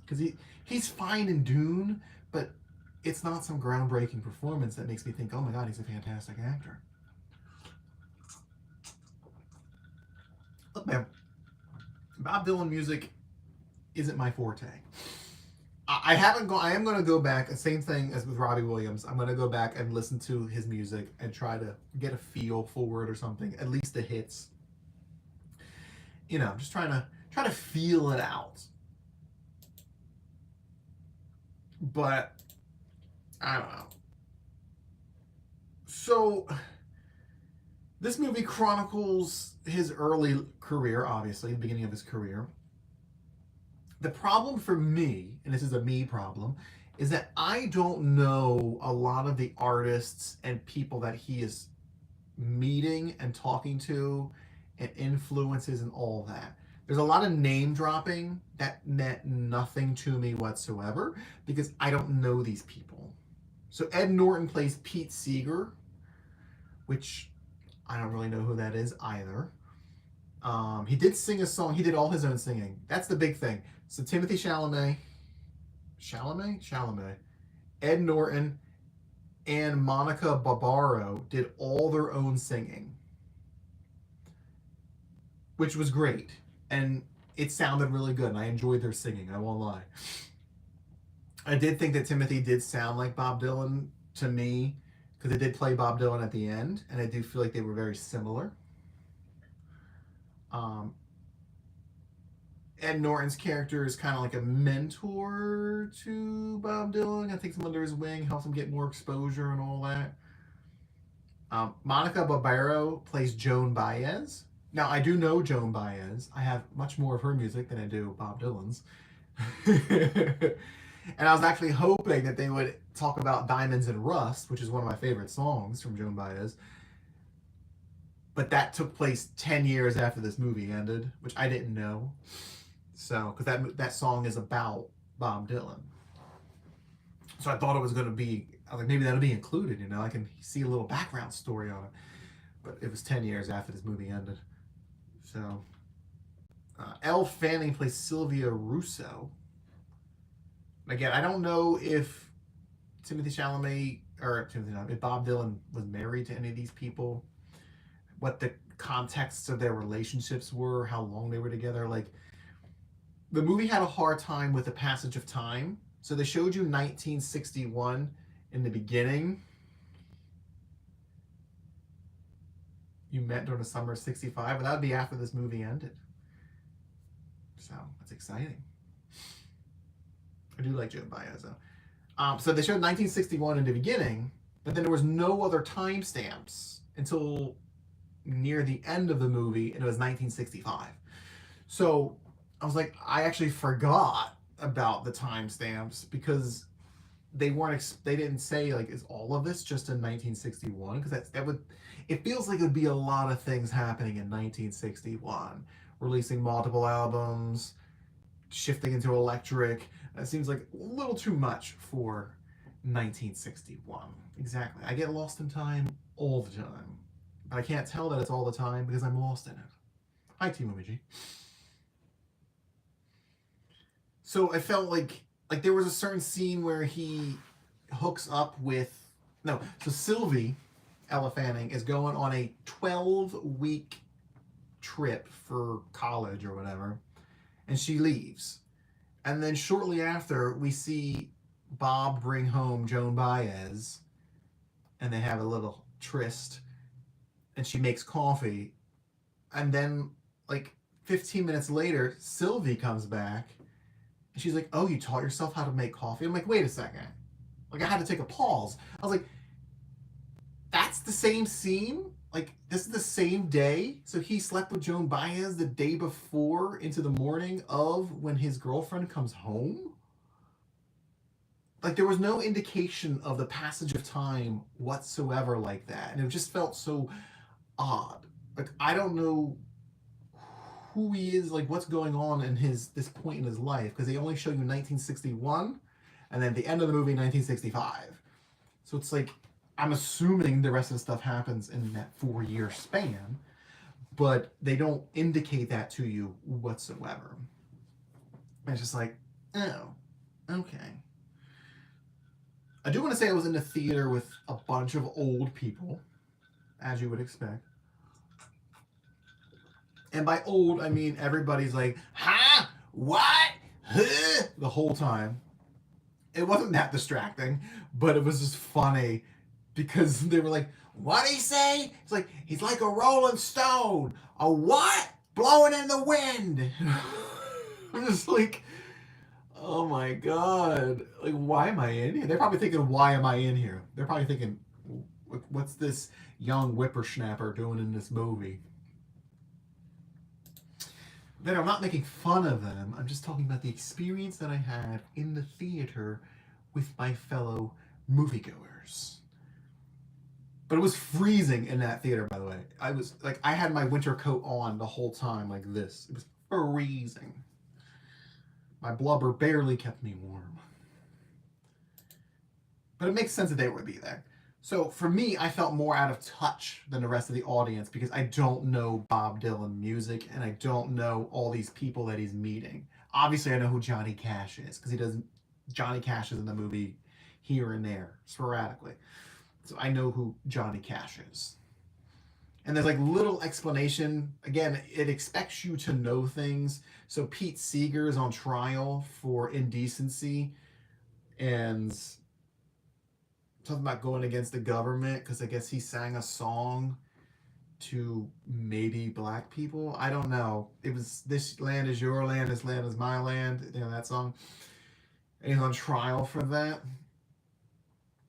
Because he's fine in Dune, but it's not some groundbreaking performance that makes me think, oh my god, he's a fantastic actor. Look, man, Bob Dylan music isn't my forte. I am going to go back, the same thing as with Robbie Williams. I'm going to go back and listen to his music and try to get a feel for it or something, at least the hits. You know, just trying to feel it out. But I don't know. So this movie chronicles his early career, obviously, the beginning of his career. The problem for me, and this is a me problem, is that I don't know a lot of the artists and people that he is meeting and talking to and influences and all that. There's a lot of name dropping that meant nothing to me whatsoever because I don't know these people. So Ed Norton plays Pete Seeger, which I don't really know who that is either. He did sing a song. He did all his own singing. That's the big thing. So Timothy Chalamet, Ed Norton, and Monica Barbaro did all their own singing, which was great. And it sounded really good, and I enjoyed their singing, I won't lie. I did think that Timothy did sound like Bob Dylan to me, because they did play Bob Dylan at the end, and I do feel like they were very similar. Ed Norton's character is kind of like a mentor to Bob Dylan. I takes him under his wing, helps him get more exposure and all that. Monica Barbaro plays Joan Baez. Now, I do know Joan Baez. I have much more of her music than I do Bob Dylan's. And I was actually hoping that they would talk about Diamonds and Rust, which is one of my favorite songs from Joan Baez. But that took place 10 years after this movie ended, which I didn't know. So, because that song is about Bob Dylan. So I thought it was going to be, I was like, maybe that'll be included, I can see a little background story on it. But it was 10 years after this movie ended. So, Elle Fanning plays Sylvia Russo. Again, I don't know if Timothy Chalamet, if Bob Dylan was married to any of these people, what the contexts of their relationships were, how long they were together. Like, the movie had a hard time with the passage of time. So they showed you 1961 in the beginning. You met during the summer of 65, but that would be after this movie ended. So that's exciting. I do like Joan Baez, though. So they showed 1961 in the beginning, but then there was no other timestamps until near the end of the movie, and it was 1965. So I was like, I actually forgot about the timestamps because they didn't say like, is all of this just in 1961? Because it feels like it would be a lot of things happening in 1961, releasing multiple albums, shifting into electric. That seems like a little too much for 1961. Exactly. I get lost in time all the time, but I can't tell that it's all the time because I'm lost in it. Hi, Team Omiji. So I felt like there was a certain scene where he hooks up with so Sylvie, Ella Fanning, is going on a 12-week trip for college or whatever, and she leaves. And then shortly after, we see Bob bring home Joan Baez, and they have a little tryst, and she makes coffee. And then, like, 15 minutes later, Sylvie comes back, and she's like, oh, you taught yourself how to make coffee? I'm like, wait a second. Like, I had to take a pause. I was like, that's the same scene? Like, this is the same day? So he slept with Joan Baez the day before into the morning of when his girlfriend comes home? Like, there was no indication of the passage of time whatsoever like that. And it just felt so odd. Like, I don't know who he is, like what's going on in this point in his life, because they only show you 1961 and then at the end of the movie 1965. So it's like, I'm assuming the rest of the stuff happens in that 4-year span, but they don't indicate that to you whatsoever. And it's just like, oh, okay. I do want to say I was in the theater with a bunch of old people, as you would expect. And by old, I mean everybody's like, huh? What? Huh? The whole time. It wasn't that distracting, but it was just funny because they were like, what'd he say? It's like, he's like a rolling stone. A what? Blowing in the wind. I'm just like, oh my God. Like, why am I in here? They're probably thinking, why am I in here? They're probably thinking, what's this young whippersnapper doing in this movie? Then I'm not making fun of them. I'm just talking about the experience that I had in the theater with my fellow moviegoers. But it was freezing in that theater, by the way. I was like, I had my winter coat on the whole time, like this. It was freezing. My blubber barely kept me warm. But it makes sense that they would be there. So for me, I felt more out of touch than the rest of the audience because I don't know Bob Dylan music and I don't know all these people that he's meeting. Obviously, I know who Johnny Cash is because he does. Johnny Cash is in the movie here and there sporadically. So I know who Johnny Cash is. And there's like little explanation. Again, it expects you to know things. So Pete Seeger is on trial for indecency and something about going against the government because I guess he sang a song to maybe black people. I don't know. It was "This land is your land, this land is my land." You know that song. And he's on trial for that.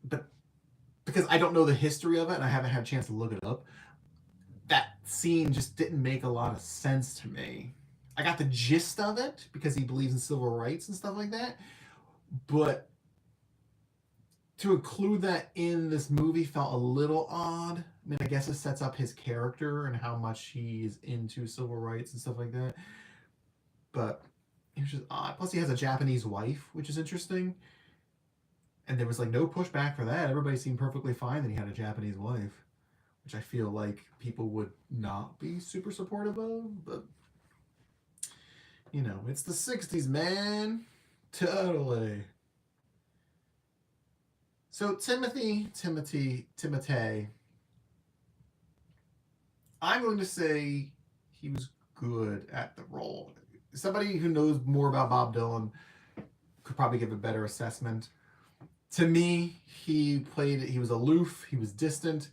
But because I don't know the history of it and I haven't had a chance to look it up, that scene just didn't make a lot of sense to me. I got the gist of it because he believes in civil rights and stuff like that, but to include that in this movie felt a little odd. I mean, I guess it sets up his character and how much he's into civil rights and stuff like that, but it was just odd. Plus, he has a Japanese wife, which is interesting, and there was like no pushback for that. Everybody seemed perfectly fine that he had a Japanese wife, which I feel like people would not be super supportive of, but you know, it's the 60s, man. Totally. So Timothy, I'm going to say he was good at the role. Somebody who knows more about Bob Dylan could probably give a better assessment. To me, he was aloof, he was distant.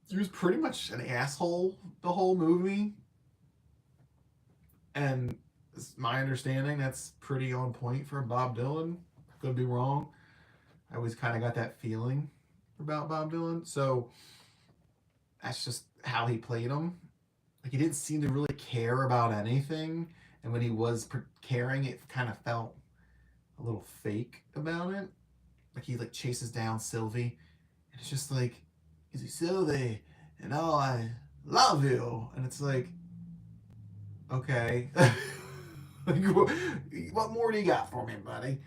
He was pretty much an asshole the whole movie. And it's my understanding that's pretty on point for Bob Dylan. Could be wrong. I always kind of got that feeling about Bob Dylan. So that's just how he played him. Like he didn't seem to really care about anything, and when he was caring, it kind of felt a little fake about it. Like he like chases down Sylvie, and it's just like, is he Sylvie? And oh, I love you, and it's like, okay, like, what more do you got for me, buddy?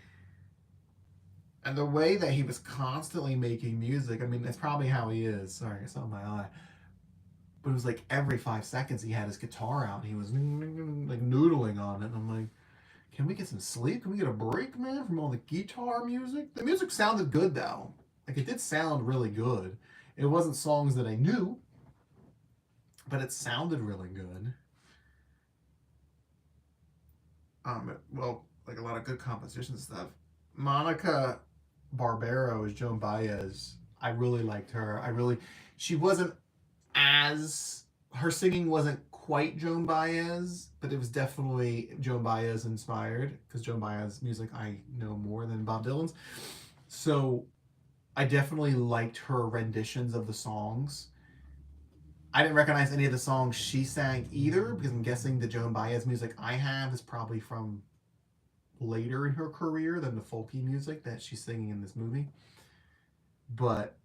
And the way that he was constantly making music, I mean, that's probably how he is. Sorry, it's on my eye. But it was like every 5 seconds he had his guitar out. And he was like noodling on it. And I'm like, can we get some sleep? Can we get a break, man, from all the guitar music? The music sounded good, though. Like, it did sound really good. It wasn't songs that I knew, but it sounded really good. Well, like a lot of good composition stuff. Monica Barbero as Joan Baez. I really liked her. She wasn't as, her singing wasn't quite Joan Baez, but it was definitely Joan Baez inspired because Joan Baez music I know more than Bob Dylan's. So I definitely liked her renditions of the songs. I didn't recognize any of the songs she sang either because I'm guessing the Joan Baez music I have is probably from later in her career than the folky music that she's singing in this movie. But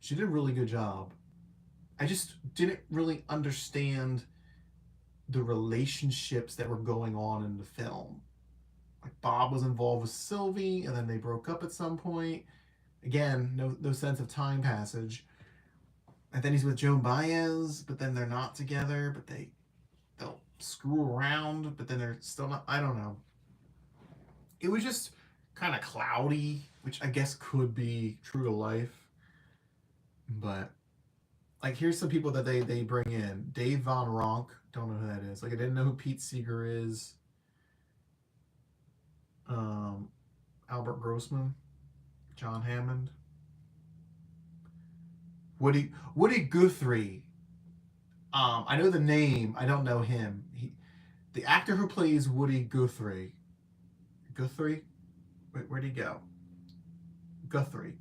she did a really good job. I just didn't really understand the relationships that were going on in the film. Like Bob was involved with Sylvie, and then they broke up at some point. Again, no sense of time passage. And then he's with Joan Baez, but then they're not together. But they'll screw around, but then they're still not. I don't know. It was just kind of cloudy, which I guess could be true to life. But like, here's some people that they bring in. Dave Von Ronk, don't know who that is. Like, I didn't know who Pete Seeger is. Albert Grossman, John Hammond, Woody Guthrie. I know the name. I don't know him. The actor who plays Woody Guthrie. Guthrie? Wait, where'd he go? Guthrie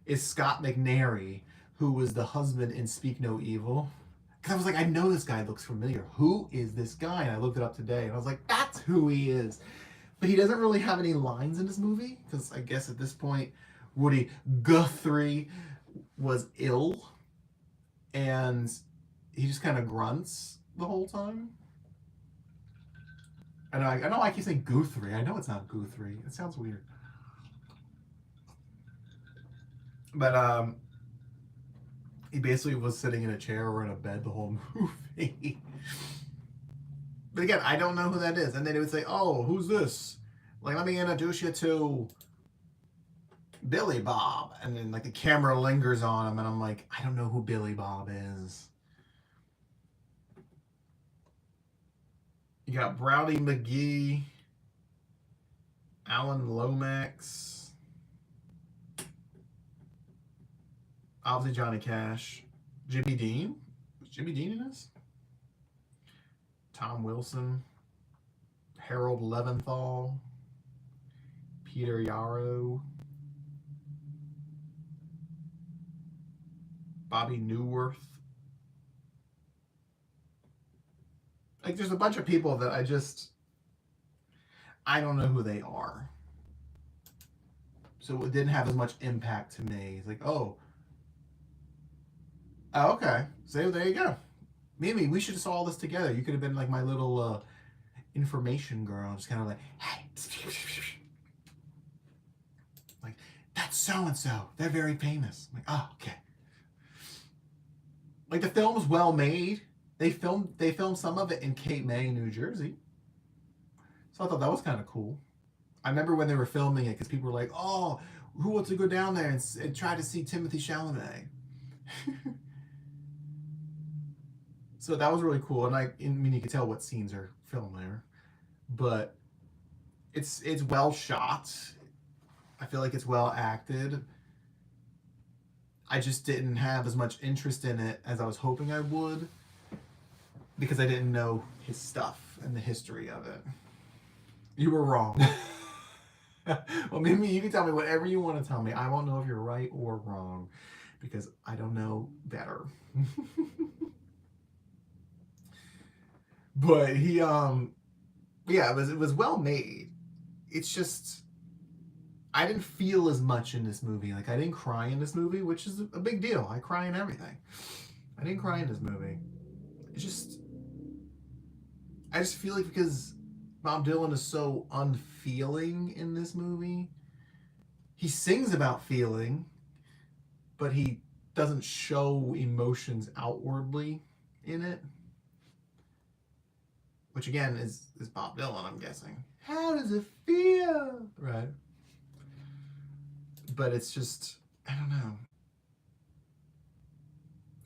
is Scott McNairy, who was the husband in Speak No Evil. Because I was like, I know this guy looks familiar. Who is this guy? And I looked it up today, and I was like, that's who he is. But he doesn't really have any lines in this movie because I guess at this point Woody Guthrie was ill and he just kind of grunts the whole time. I know I keep saying Guthrie. I know it's not Guthrie. It sounds weird. But he basically was sitting in a chair or in a bed the whole movie. But again, I don't know who that is. And then they would say, "Oh, who's this? Like, let me introduce you to Billy Bob." And then like the camera lingers on him, and I'm like, I don't know who Billy Bob is. You got Browdy McGee, Alan Lomax, obviously Johnny Cash, Jimmy Dean. Was Jimmy Dean in this? Tom Wilson, Harold Leventhal, Peter Yarrow, Bobby Newworth. Like, there's a bunch of people that I don't know who they are. So it didn't have as much impact to me. It's like, oh, okay. So there you go. Mimi, we should have saw all this together. You could have been like my little information girl. Just kind of like, hey, like, that's so-and-so. They're very famous. I'm like, oh, okay. Like, the film was well made. They filmed some of it in Cape May, New Jersey. So I thought that was kind of cool. I remember when they were filming it because people were like, "Oh, who wants to go down there and try to see Timothy Chalamet?" So that was really cool, and I mean you could tell what scenes are filmed there, but it's well shot. I feel like it's well acted. I just didn't have as much interest in it as I was hoping I would because I didn't know his stuff and the history of it. You were wrong. Well, maybe you can tell me whatever you want to tell me. I won't know if you're right or wrong because I don't know better. But he yeah, it was well made. It's just I didn't feel as much in this movie. Like, I didn't cry in this movie, which is a big deal. I cry in everything. I didn't cry in this movie. It's just I just feel like because Bob Dylan is so unfeeling in this movie. He sings about feeling, but he doesn't show emotions outwardly in it. Which again is Bob Dylan, I'm guessing. How does it feel? Right. But it's just, I don't know.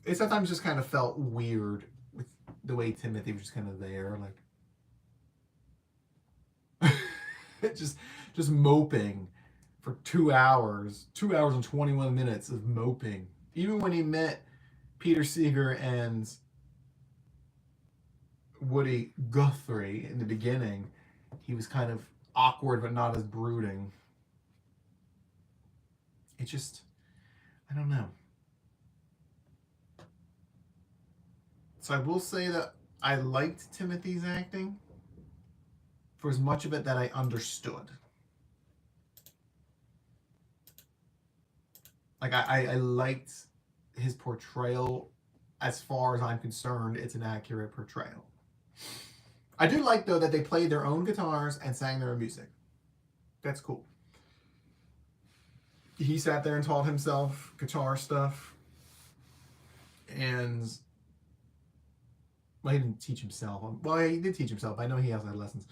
It sometimes just kind of felt weird with the way Timothy was just kind of there, like just moping for 2 hours, 2 hours and 21 minutes of moping. Even when he met Peter Seeger and Woody Guthrie in the beginning, he was kind of awkward but not as brooding. It just, I don't know. So I will say that I liked Timothy's acting for as much of it that I understood. Like, I liked his portrayal. As far as I'm concerned, it's an accurate portrayal. I do like, though, that they played their own guitars and sang their own music. That's cool. He sat there and taught himself guitar stuff. And, well, he didn't teach himself. Well, he did teach himself. I know he has had lessons.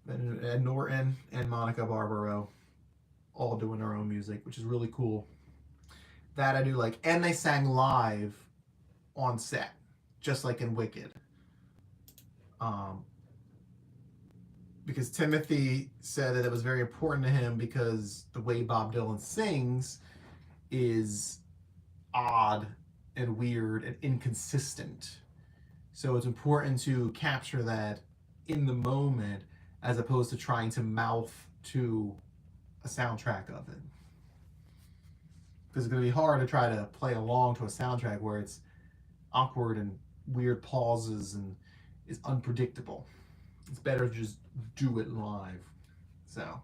And Ed Norton and Monica Barbaro all doing their own music, which is really cool. That I do like. And they sang live on set, just like in Wicked. Because Timothy said that it was very important to him because the way Bob Dylan sings is odd and weird and inconsistent. So it's important to capture that in the moment as opposed to trying to mouth to a soundtrack of it. Because it's going to be hard to try to play along to a soundtrack where it's awkward and weird pauses and is unpredictable. It's better to just do it live. So,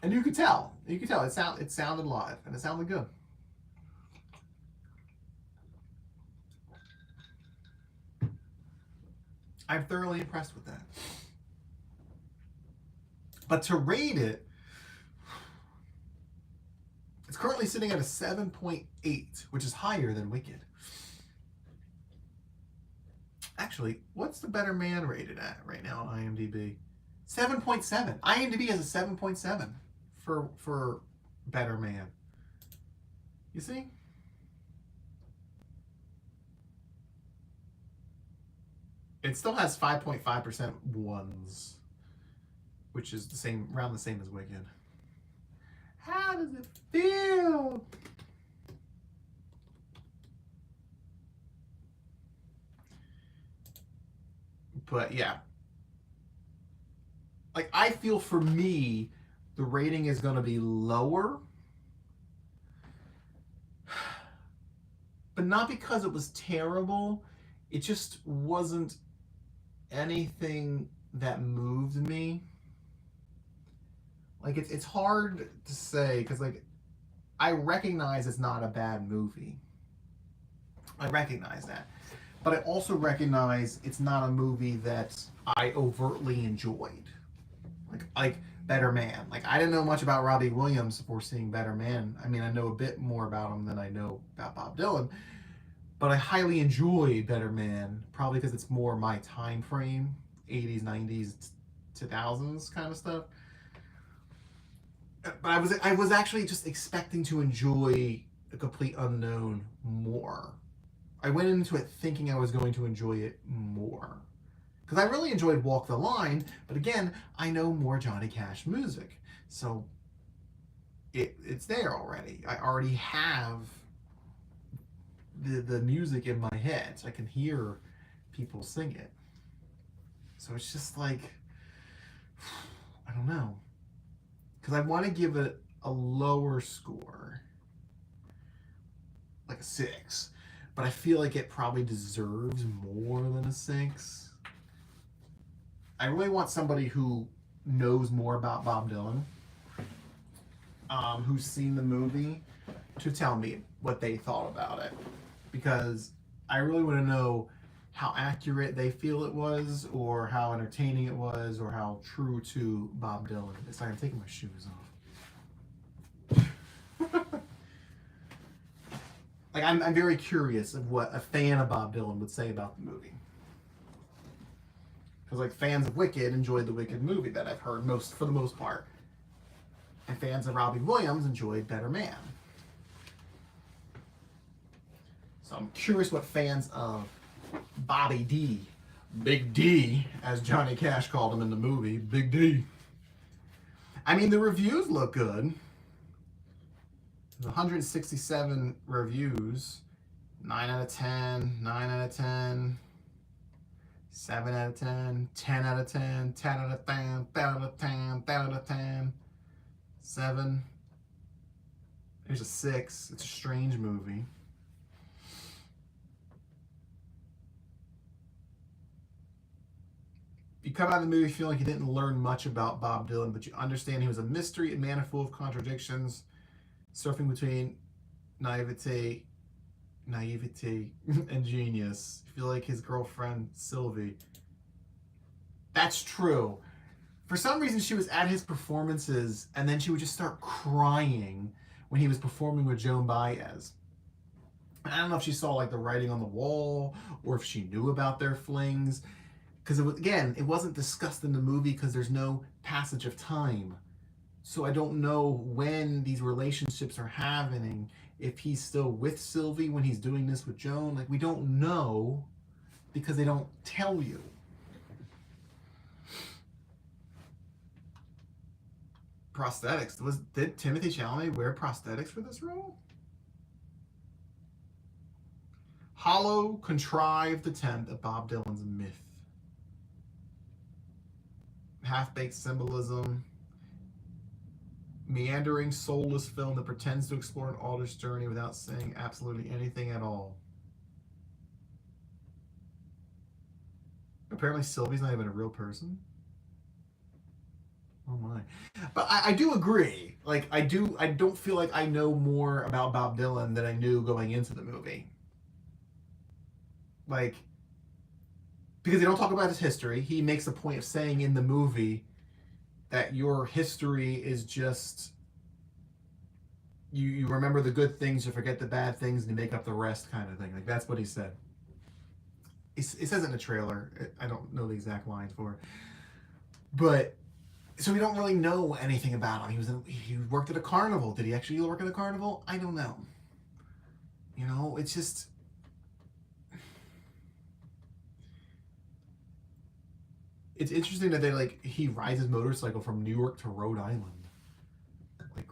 and you could tell it sounded live and it sounded good. I'm thoroughly impressed with that. But to rate it, it's currently sitting at a 7.8, which is higher than Wicked. Actually, what's the Better Man rated at right now on IMDb? 7.7. IMDb has a 7.7 for Better Man. You see? It still has 5.5% ones, which is around the same as Wicked. How does it feel? But yeah. Like, I feel for me, the rating is going to be lower. But not because it was terrible. It just wasn't anything that moved me. Like, it's hard to say because, like, I recognize it's not a bad movie. I recognize that. But I also recognize it's not a movie that I overtly enjoyed. Like Better Man. Like, I didn't know much about Robbie Williams before seeing Better Man. I mean, I know a bit more about him than I know about Bob Dylan. But I highly enjoy Better Man, probably because it's more my time frame, 80s, 90s, 2000s kind of stuff. But I was actually just expecting to enjoy A Complete Unknown more. I went into it thinking I was going to enjoy it more. Because I really enjoyed Walk the Line, but again, I know more Johnny Cash music. So it's there already. I already have the music in my head, so I can hear people sing it. So it's just like, I don't know. Because I want to give it a lower score, like a 6. But I feel like it probably deserves more than a 6. I really want somebody who knows more about Bob Dylan, who's seen the movie, to tell me what they thought about it. Because I really want to know how accurate they feel it was, or how entertaining it was, or how true to Bob Dylan. It's like I'm taking my shoes off. Like, I'm very curious of what a fan of Bob Dylan would say about the movie. Because, like, fans of Wicked enjoyed the Wicked movie that I've heard for the most part. And fans of Robbie Williams enjoyed Better Man. So I'm curious what fans of Bobby D, Big D, as Johnny Cash called him in the movie, Big D. I mean, the reviews look good. 167 reviews, 9 out of 10, 9 out of 10, 7 out of 10, 10 out of 10, 10 out of 10, 10 out of 10, 10 out of 10, 7. There's a 6. It's a strange movie. You come out of the movie feeling like you didn't learn much about Bob Dylan, but you understand he was a mystery, a man full of contradictions, surfing between naivete and genius. You feel like his girlfriend Sylvie. That's true. For some reason, she was at his performances, and then she would just start crying when he was performing with Joan Baez. I don't know if she saw like the writing on the wall, or if she knew about their flings. Because it wasn't discussed in the movie because there's no passage of time. So I don't know when these relationships are happening. If he's still with Sylvie when he's doing this with Joan, like, we don't know because they don't tell you. Prosthetics. Did Timothy Chalamet wear prosthetics for this role? Hollow, contrived attempt at Bob Dylan's myth. Half-baked symbolism. Meandering, soulless film that pretends to explore an artist's journey without saying absolutely anything at all. Apparently Sylvie's not even a real person. Oh my. anyway. But I do agree. Like, I don't feel like I know more about Bob Dylan than I knew going into the movie. Like, because they don't talk about his history. He makes a point of saying in the movie that your history is just you remember the good things, you forget the bad things, and you make up the rest, kind of thing. Like, that's what he said. It says it in the trailer. I don't know the exact lines for it, but so we don't really know anything about him. He worked at a carnival. Did he actually work at a carnival? I don't know. You know, it's just. It's interesting that he rides his motorcycle from New York to Rhode Island. Like,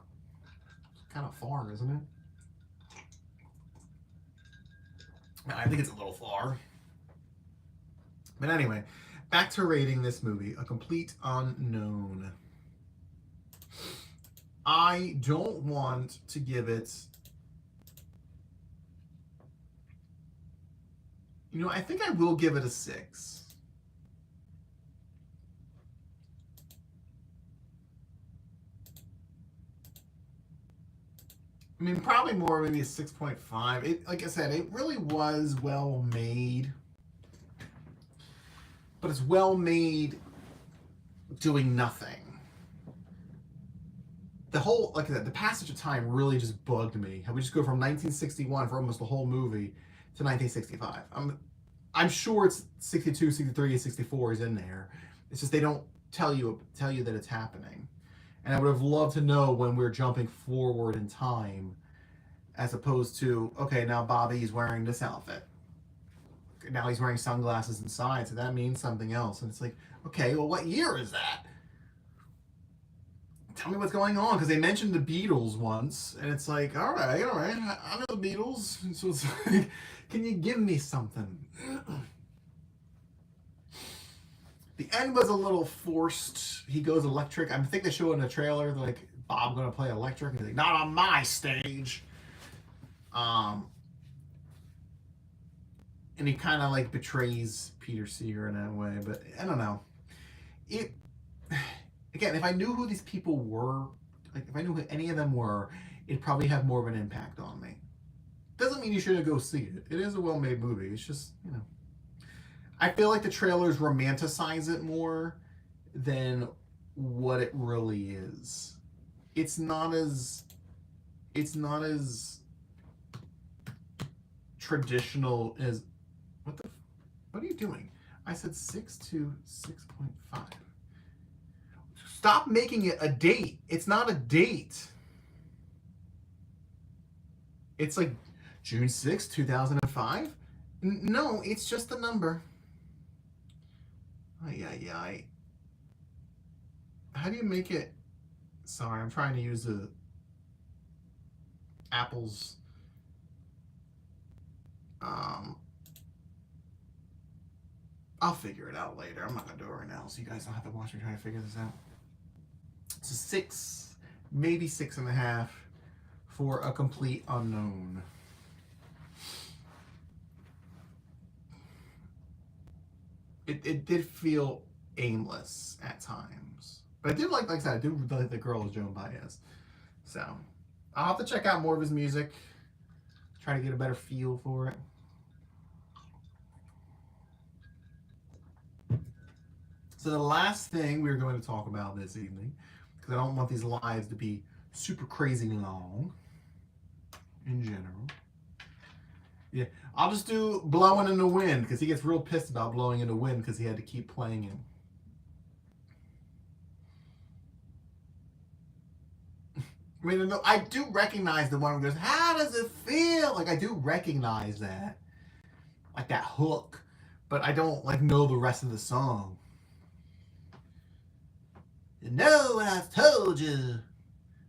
it's kind of far, isn't it? I think it's a little far. But anyway, back to rating this movie, A Complete Unknown. I don't want to give it. You know, I think I will give it a 6. I mean, probably more, maybe a 6.5. Like I said, it really was well made. But it's well made doing nothing. The whole, like I said, the passage of time really just bugged me. How we just go from 1961 for almost the whole movie to 1965. I'm sure it's 62, 63, and 64 is in there. It's just they don't tell you that it's happening. And I would have loved to know when we're jumping forward in time, as opposed to, okay, now Bobby's wearing this outfit. Now he's wearing sunglasses inside, so that means something else. And it's like, okay, well, what year is that? Tell me what's going on, because they mentioned the Beatles once, and it's like, all right, I know the Beatles. So it's like, can you give me something? The end was a little forced. He goes electric. I think they show in the trailer, like, Bob gonna play electric, and he's like, not on my stage. And he kind of like betrays Peter Seeger in that way, but I don't know. Again, if I knew who these people were, like if I knew who any of them were, it'd probably have more of an impact on me. Doesn't mean you shouldn't go see it. It is a well-made movie. It's just, you know, I feel like the trailers romanticize it more than what it really is. It's not as traditional as what are you doing? I said 6 to 6.5. Stop making it a date. It's not a date. It's like June 6, 2005. No, it's just a number. Ay. How do you make it? Sorry, I'm trying to use the Apple's I'll figure it out later. I'm not gonna do it right now, so you guys don't have to watch me try to figure this out. So 6, maybe 6.5 for A Complete Unknown. It did feel aimless at times, but I did like I said, I do like the girl is Joan Baez. So I'll have to check out more of his music, try to get a better feel for it. So the last thing we're going to talk about this evening, because I don't want these lives to be super crazy long in general. Yeah, I'll just do Blowing in the Wind, because he gets real pissed about Blowing in the Wind because he had to keep playing it. I mean, I do recognize the one where goes, how does it feel? Like, I do recognize that. Like that hook. But I don't, like, know the rest of the song. You know what I've told you.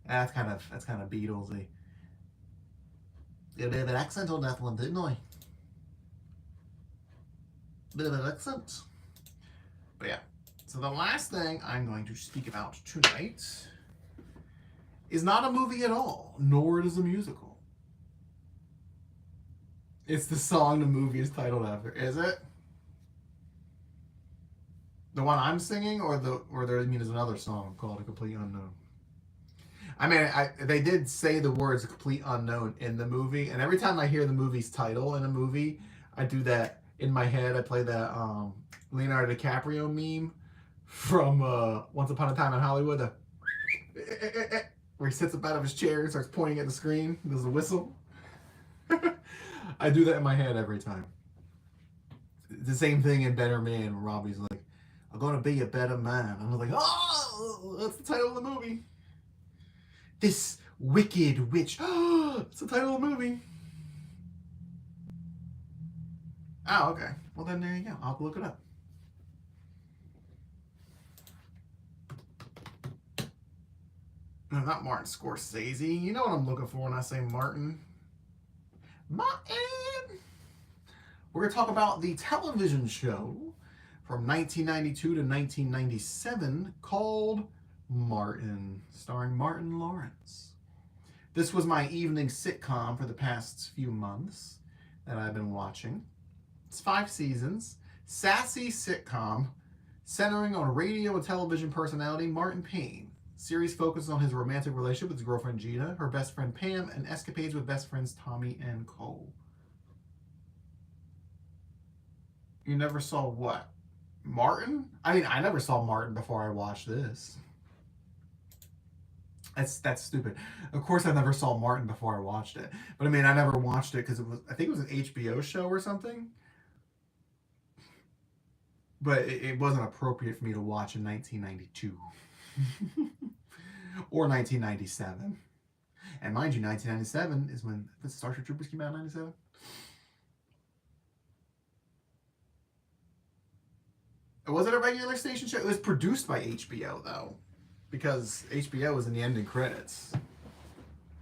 That's kind of Beatlesy. Got a bit of an accent on that one, didn't I? Bit of an accent. But yeah. So the last thing I'm going to speak about tonight is not a movie at all, nor it is a musical. It's the song the movie is titled after. Is it? The one I'm singing, or there? I mean, there's another song called "A Complete Unknown." I mean, they did say the words "a complete unknown" in the movie, and every time I hear the movie's title in a movie, I do that in my head. I play that Leonardo DiCaprio meme from Once Upon a Time in Hollywood, where he sits up out of his chair and starts pointing at the screen. There's a whistle. I do that in my head every time. The same thing in Better Man, where Robbie's like, "I'm gonna be a better man." And I was like, "Oh, that's the title of the movie." This wicked witch. Oh, it's the title of the movie. Oh, okay. Well, then there you go. I'll look it up. No, not Martin Scorsese. You know what I'm looking for when I say Martin. Martin! We're going to talk about the television show from 1992 to 1997 called Martin, starring Martin Lawrence. This was my evening sitcom for the past few months that I've been watching. It's 5 seasons. Sassy sitcom centering on radio and television personality Martin Payne. Series focuses on his romantic relationship with his girlfriend Gina, her best friend Pam, and escapades with best friends Tommy and Cole. You never saw what? Martin? I mean, I never saw Martin before I watched this. That's stupid. Of course, I never saw Martin before I watched it. But I mean, I never watched it because I think it was an HBO show or something. But it wasn't appropriate for me to watch in 1992 or 1997. And mind you, 1997 is when the Starship Troopers came out in 97. Was it a regular station show? It was produced by HBO, though, because HBO was in the ending credits.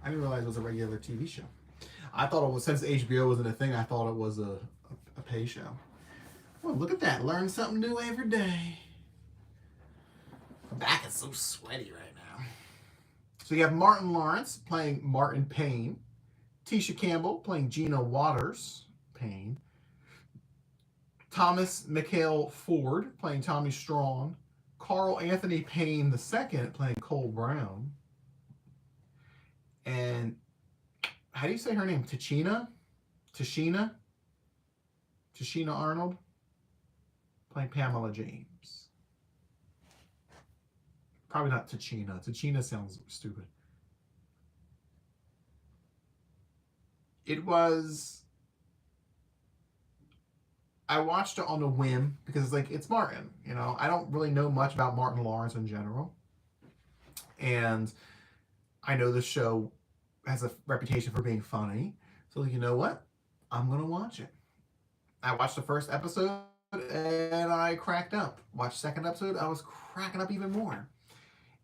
I didn't realize it was a regular TV show. I thought it was, since HBO wasn't a thing, I thought it was a pay show. Oh, look at that. Learn something new every day. My back is so sweaty right now. So you have Martin Lawrence playing Martin Payne. Tisha Campbell playing Gina Waters Payne. Thomas Mikhail Ford playing Tommy Strong. Carl Anthony Payne II playing Cole Brown. And how do you say her name? Tashina Arnold playing Pamela James. Probably not Tachina. Tachina sounds stupid. It was... I watched it on a whim because it's like, it's Martin. You know, I don't really know much about Martin Lawrence in general. And I know the show has a reputation for being funny. So you know what? I'm going to watch it. I watched the first episode and I cracked up. Watched the second episode, I was cracking up even more.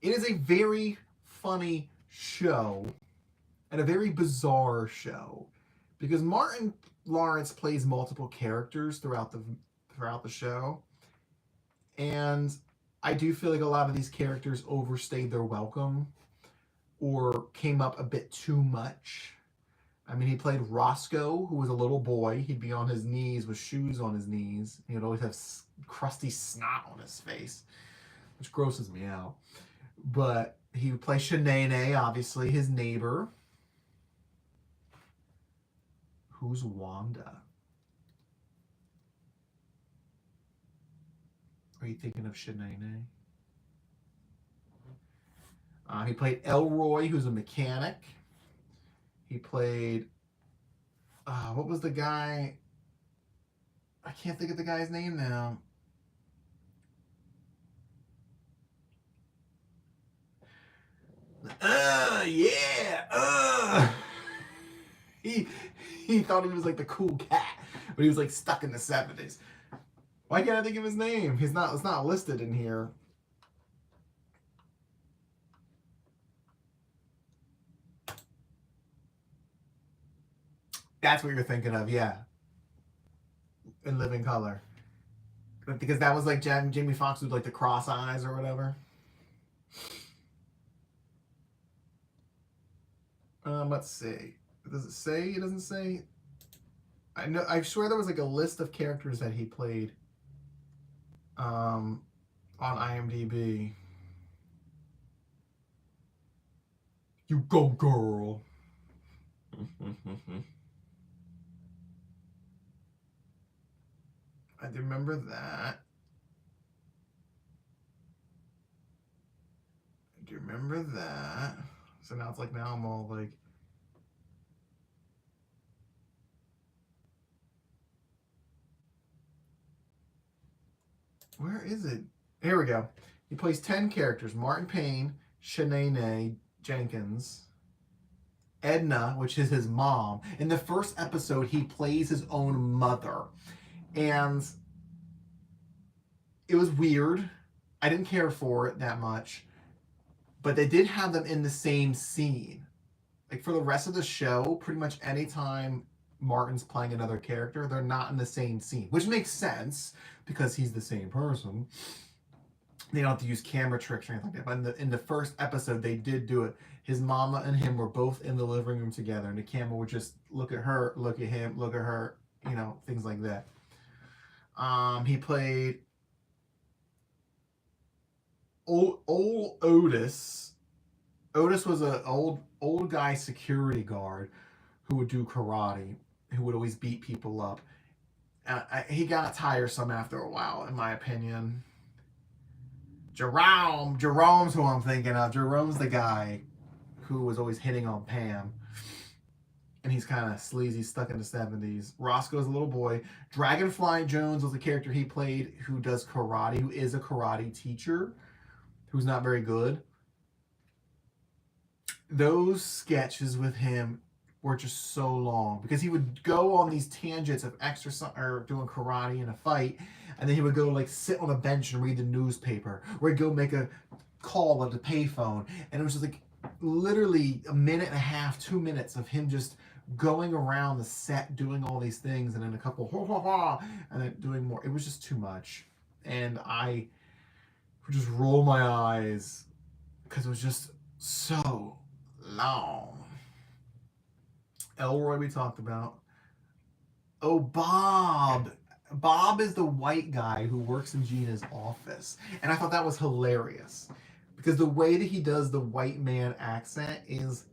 It is a very funny show and a very bizarre show because Martin Lawrence plays multiple characters throughout the show, and I do feel like a lot of these characters overstayed their welcome or came up a bit too much. I mean, he played Roscoe, who was a little boy. He'd be on his knees with shoes on his knees. He'd always have crusty snot on his face, which grosses me out. But he would play Shanae, obviously, his neighbor. Who's Wanda? Are you thinking of Shanae? He played Elroy, who's a mechanic. He played... what was the guy? I can't think of the guy's name now. Yeah. He thought he was like the cool cat, but he was like stuck in the 70s. Why can't I think of his name? It's not listed in here. That's what you're thinking of, yeah. In Living Color. Because that was like Jamie Foxx with like the cross eyes or whatever. Let's see. Does it say? It doesn't say. I swear there was like a list of characters that he played. on IMDb. You go, girl. I do remember that. I do remember that. So now it's like, now I'm all like, where is it? Here we go. He plays 10 characters. Martin Payne, Shanae Jenkins, Edna, which is his mom. In the first episode, he plays his own mother. And it was weird. I didn't care for it that much. But they did have them in the same scene. Like for the rest of the show, pretty much anytime Martin's playing another character, they're not in the same scene, which makes sense because he's the same person. They don't have to use camera tricks or anything like that. But in the first episode, they did do it. His mama and him were both in the living room together, and the camera would just look at her, look at him, look at her, you know, things like that. He played old Otis. Otis was an old guy security guard who would do karate, who would always beat people up. He got tiresome after a while, in my opinion. Jerome's who I'm thinking of. Jerome's the guy who was always hitting on Pam. And he's kind of sleazy, stuck in the 70s. Roscoe's a little boy. Dragonfly Jones was the character he played who does karate, who is a karate teacher, who's not very good. Those sketches with him were just so long because he would go on these tangents of exercise or doing karate in a fight, and then he would go like sit on a bench and read the newspaper, or he'd go make a call at the payphone, and it was just like literally a minute and a half, 2 minutes of him just going around the set doing all these things, and then a couple and then doing more. It was just too much, and I would just roll my eyes because it was just so long. Elroy we talked about. Oh, Bob. Bob is the white guy who works in Gina's office. And I thought that was hilarious. Because the way that he does the white man accent is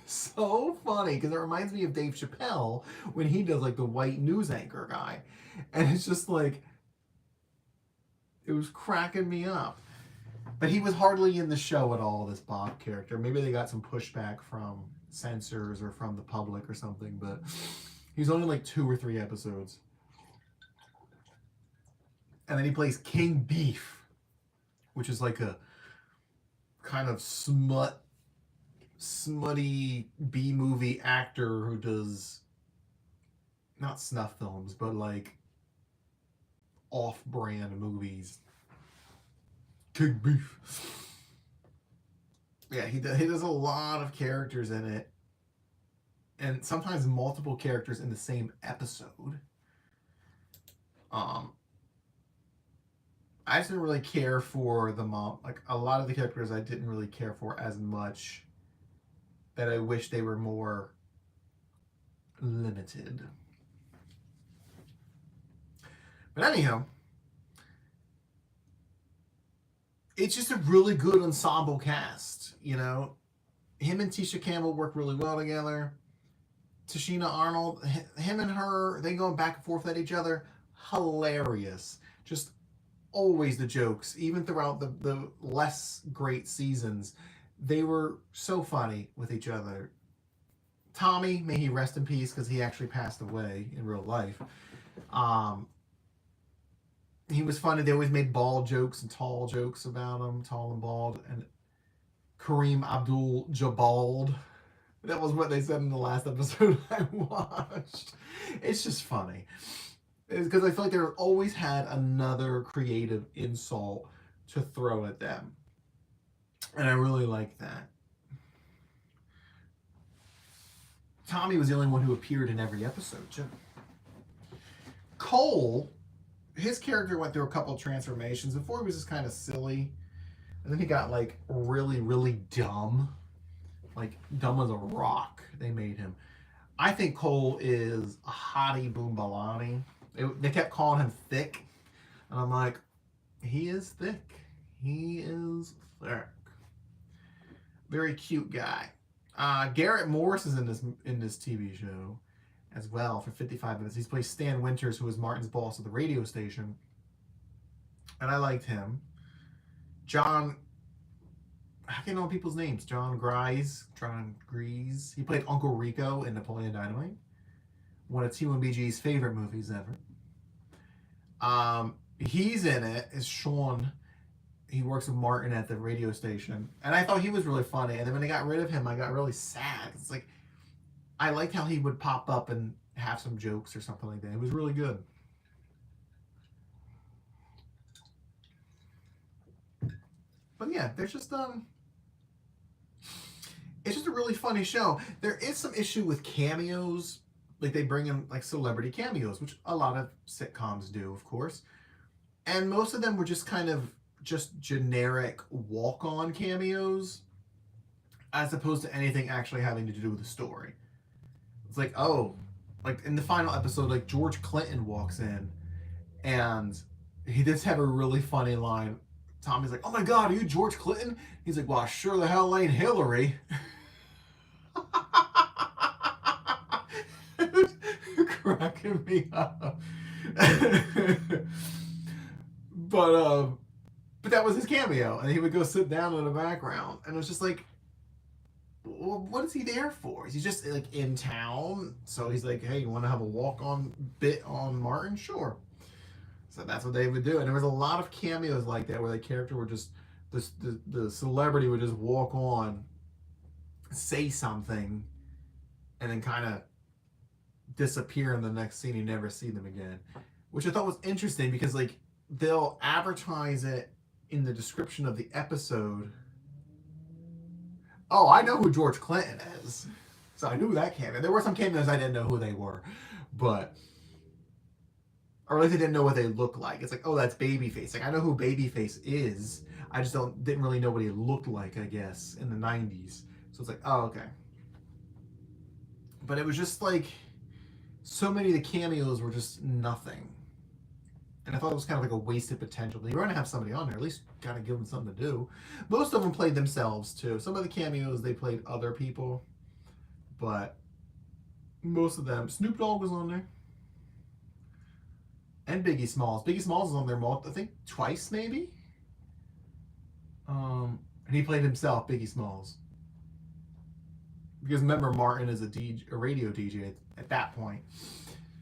so funny. Because it reminds me of Dave Chappelle when he does like the white news anchor guy. And it's just like, it was cracking me up. But he was hardly in the show at all, this Bob character. Maybe they got some pushback from censors or from the public or something, but he's only like 2 or 3 episodes. And then he plays King Beef, which is like a kind of smutty B-movie actor who does not snuff films, but like off-brand movies. King Beef. Yeah, he does a lot of characters in it, and sometimes multiple characters in the same episode. I just didn't really care for the mom. Like a lot of the characters, I didn't really care for as much. That I wish they were more limited. But anyhow, it's just a really good ensemble cast, you know. Him and Tisha Campbell work really well together. Tashina Arnold, him and her, they go back and forth at each other. Hilarious. Just always the jokes, even throughout the less great seasons. They were so funny with each other. Tommy, may he rest in peace, because he actually passed away in real life. He was funny. They always made bald jokes and tall jokes about him, tall and bald. And Kareem Abdul-Jabbar. That was what they said in the last episode I watched. It's just funny. It's because I feel like they always had another creative insult to throw at them. And I really like that. Tommy was the only one who appeared in every episode, too. Cole, his character went through a couple of transformations. Before he was just kind of silly. And then he got like really, really dumb. Like dumb as a rock, they made him. I think Cole is a hottie boom balani. They kept calling him thick. And I'm like, He is thick. He is thick. Very cute guy. Garrett Morris is in this TV show as well for 55 minutes. He's played Stan Winters, who was Martin's boss at the radio station, and I liked him. John, I can't know people's names. John Grise. He played Uncle Rico in Napoleon Dynamite, one of T1BG's favorite movies ever. He's in it as Sean. He works with Martin at the radio station, and I thought he was really funny. And then when they got rid of him, I got really sad. It's like I liked how he would pop up and have some jokes or something like that. It was really good. But yeah, there's just it's just a really funny show. There is some issue with cameos, like they bring in like celebrity cameos, which a lot of sitcoms do, of course. And most of them were just kind of just generic walk-on cameos, as opposed to anything actually having to do with the story. It's like, oh, like in the final episode, like George Clinton walks in, and he does have a really funny line. Tommy's like, "Oh my God, are you George Clinton?" He's like, "Well, I sure the hell ain't Hillary." Cracking me up. But that was his cameo, and he would go sit down in the background, and it was just like, well, what is he there for? Is he just like in town? So he's like, hey, you want to have a walk-on bit on Martin? Sure. So that's what they would do, and there was a lot of cameos like that where the character would just the celebrity would just walk on, say something, and then kind of disappear in the next scene. You never see them again, which I thought was interesting because like they'll advertise it in the description of the episode. Oh, I know who George Clinton is. So I knew that cameo. There were some cameos I didn't know who they were, but or at least I didn't know what they looked like. It's like, oh, that's Babyface. Like I know who Babyface is. I just didn't really know what he looked like, I guess, in the 90s. So it's like, oh, okay. But it was just like so many of the cameos were just nothing. And I thought it was kind of like a wasted potential. You're going to have somebody on there, at least kind of give them something to do. Most of them played themselves, too. Some of the cameos, they played other people. But most of them, Snoop Dogg was on there. And Biggie Smalls. Biggie Smalls was on there, I think, twice, maybe? And he played himself, Biggie Smalls. Because remember, Martin is a radio DJ at that point.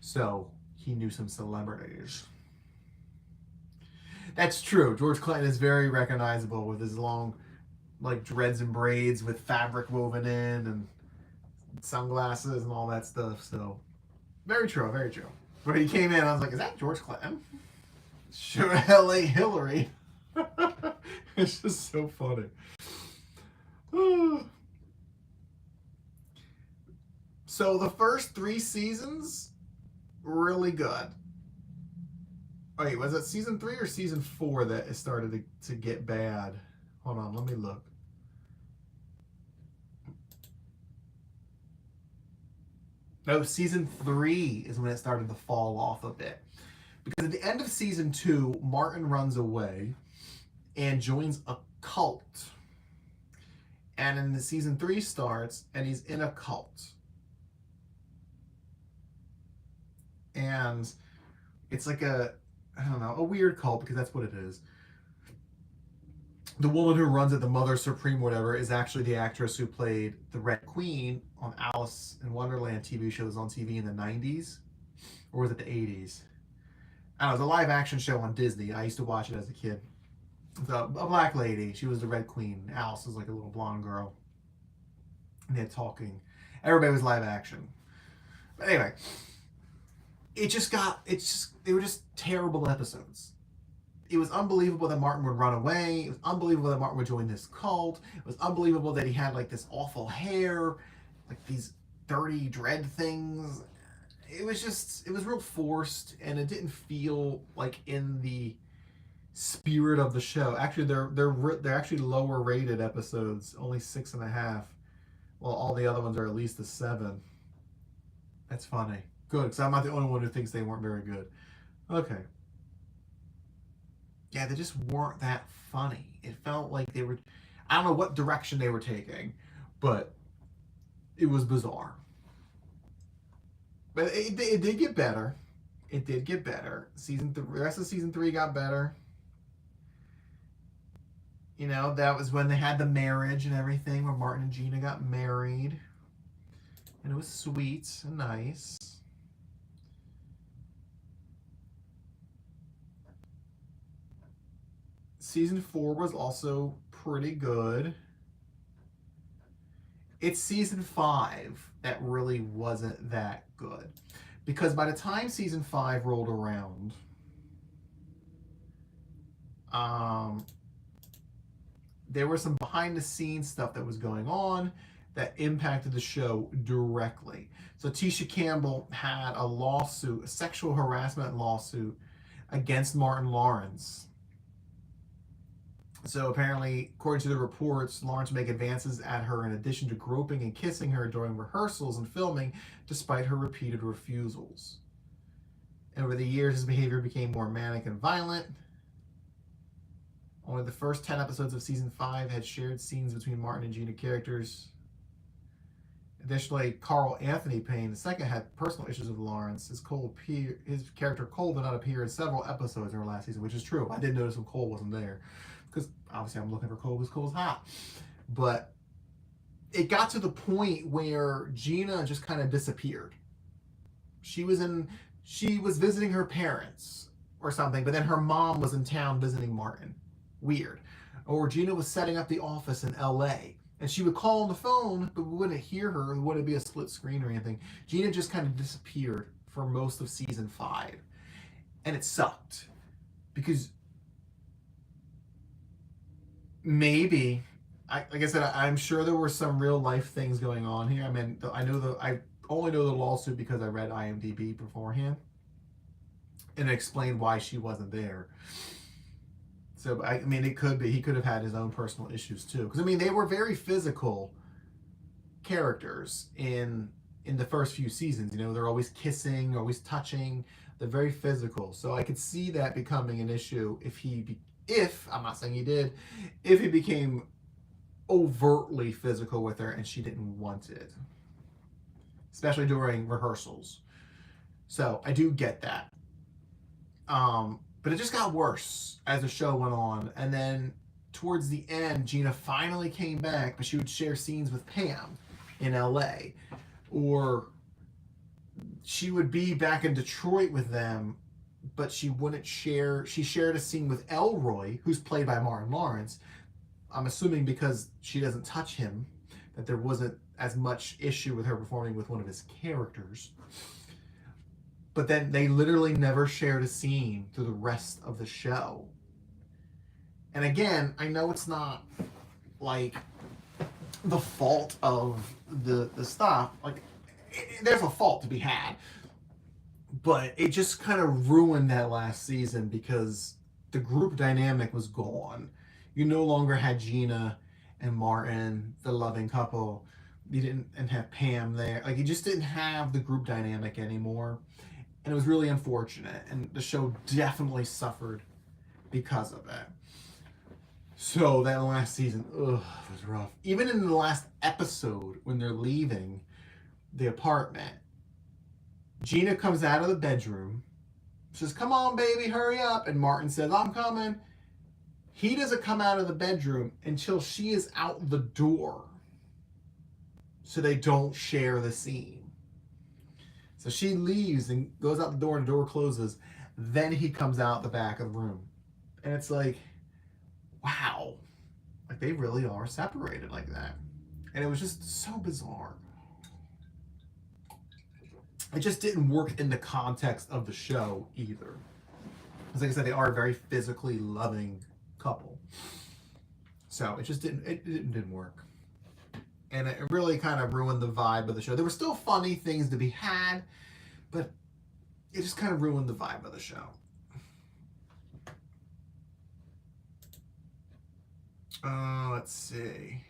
So he knew some celebrities. That's true. George Clinton is very recognizable with his long, like, dreads and braids with fabric woven in and sunglasses and all that stuff. So, very true, very true. But he came in, I was like, is that George Clinton? Sure hell ain't Hillary. It's just so funny. So the first 3 seasons, really good. Wait, was it season 3 or season 4 that it started to get bad? Hold on, let me look. No, season 3 is when it started to fall off a bit. Because at the end of season 2, Martin runs away and joins a cult. And then the season 3 starts, and he's in a cult. And it's like a weird cult, because that's what it is. The woman who runs it, the Mother Supreme, whatever, is actually the actress who played the Red Queen on Alice in Wonderland TV shows on TV in the 90s. Or was it the 80s? I don't know, it was a live action show on Disney. I used to watch it as a kid. A black lady. She was the Red Queen. Alice was like a little blonde girl. And they had talking. Everybody was live action. But anyway, they were just terrible episodes. It was unbelievable that Martin would run away. It was unbelievable that Martin would join this cult. It was unbelievable that he had like this awful hair, like these dirty dread things. It was real forced, and it didn't feel like in the spirit of the show. Actually, they're actually lower rated episodes, only 6.5. Well, all the other ones are at least a 7. That's funny. Good, because I'm not the only one who thinks they weren't very good. Okay. yeah, they just weren't that funny. It felt like they were, I don't know what direction they were taking, but it was bizarre. But it did get better. It did get better. The rest of season 3 got better. You know, that was when they had the marriage and everything, where Martin and Gina got married. And it was sweet and nice. Season 4 was also pretty good. It's season 5 that really wasn't that good. Because by the time season 5 rolled around, there was some behind the scenes stuff that was going on that impacted the show directly. So Tisha Campbell had a lawsuit, a sexual harassment lawsuit against Martin Lawrence. So apparently, according to the reports, Lawrence would make advances at her in addition to groping and kissing her during rehearsals and filming, despite her repeated refusals. And over the years, his behavior became more manic and violent. Only the first 10 episodes of season 5 had shared scenes between Martin and Gina characters. Additionally, Carl Anthony Payne II had personal issues with Lawrence. His character Cole did not appear in several episodes in her last season, which is true. I did notice when Cole wasn't there, because obviously I'm looking for Cole because Cole's hot. But it got to the point where Gina just kind of disappeared. She was visiting her parents or something, but then her mom was in town visiting Martin. Weird. Or Gina was setting up the office in LA, and she would call on the phone, but we wouldn't hear her. It wouldn't be a split screen or anything. Gina just kind of disappeared for most of season 5. And it sucked. Because maybe, like I said, I'm sure there were some real life things going on here. I mean, I only know the lawsuit because I read IMDb beforehand. And it explained why she wasn't there. So, I mean, it could be. He could have had his own personal issues, too. Because, I mean, they were very physical characters in the first few seasons. You know, they're always kissing, always touching. They're very physical. So I could see that becoming an issue if, I'm not saying he did, if he became overtly physical with her and she didn't want it. Especially during rehearsals. So, I do get that. But it just got worse as the show went on. And then towards the end, Gina finally came back, but she would share scenes with Pam in LA. Or she would be back in Detroit with them, but she wouldn't share. She shared a scene with Elroy, who's played by Martin Lawrence. I'm assuming because she doesn't touch him, that there wasn't as much issue with her performing with one of his characters. But then they literally never shared a scene through the rest of the show. And again, I know it's not like the fault of the stuff. Like, there's a fault to be had. But it just kind of ruined that last season because the group dynamic was gone. You no longer had Gina and Martin, the loving couple. You didn't and have Pam there. Like, you just didn't have the group dynamic anymore. And it was really unfortunate. And the show definitely suffered because of it. So that last season, was rough. Even in the last episode, when they're leaving the apartment, Gina comes out of the bedroom, says, "Come on, baby, hurry up." And Martin says, "I'm coming." He doesn't come out of the bedroom until she is out the door. So they don't share the scene. So she leaves and goes out the door and the door closes. Then he comes out the back of the room. And it's like, wow. Like, they really are separated like that. And it was just so bizarre. It just didn't work in the context of the show either. Because like I said, they are a very physically loving couple. So it just didn't work. And it really kind of ruined the vibe of the show. There were still funny things to be had, but it just kind of ruined the vibe of the show. Let's see.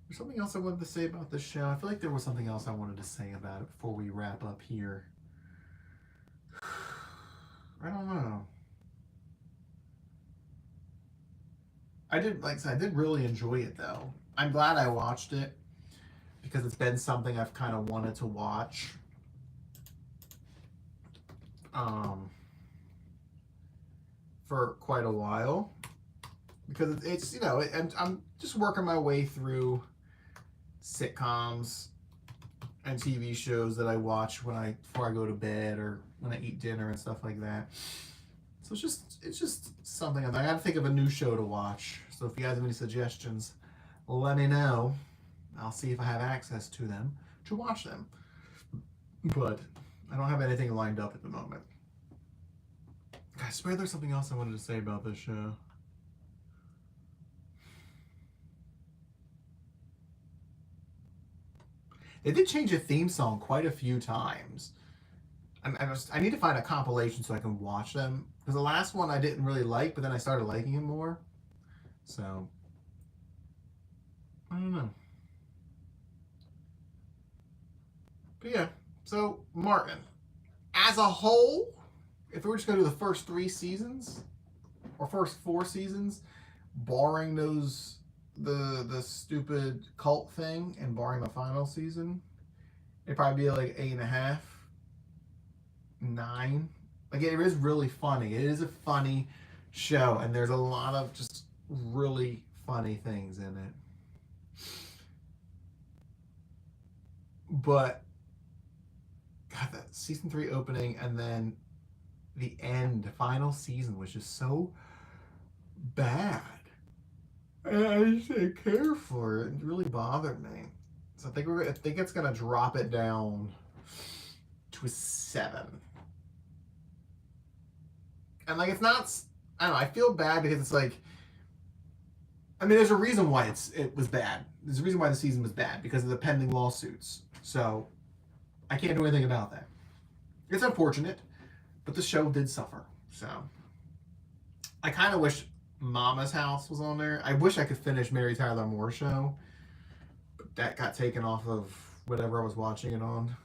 There's something else I wanted to say about the show. I feel like there was something else I wanted to say about it before we wrap up here. I don't know. I did, like I said, I did really enjoy it though. I'm glad I watched it because it's been something I've kind of wanted to watch. Um, for quite a while because it's you know, and I'm just working my way through sitcoms and TV shows that I watch before I go to bed or when I eat dinner and stuff like that. So it's just something I got to think of a new show to watch. So if you guys have any suggestions, let me know. I'll see if I have access to them to watch them. But I don't have anything lined up at the moment. I swear there's something else I wanted to say about this show. They did change the theme song quite a few times. I need to find a compilation so I can watch them. Because the last one I didn't really like, but then I started liking it more. So, I don't know. But yeah, so Martin, as a whole, if we were just going to do the first 3 seasons, or first 4 seasons, barring those the stupid cult thing and barring the final season, it'd probably be like 8.5, 9. Like it is really funny. It is a funny show, and there's a lot of just really funny things in it. But God, that season 3 opening and then the end, the final season was just so bad. And I just didn't care for it. It really bothered me. So I think it's gonna drop it down to a 7. And like it's not, I don't know, I feel bad because it's like, I mean, there's a reason why it was bad. There's a reason why the season was bad because of the pending lawsuits. So I can't do anything about that. It's unfortunate, but the show did suffer. So I kind of wish Mama's House was on there. I wish I could finish Mary Tyler Moore Show, but that got taken off of whatever I was watching it on.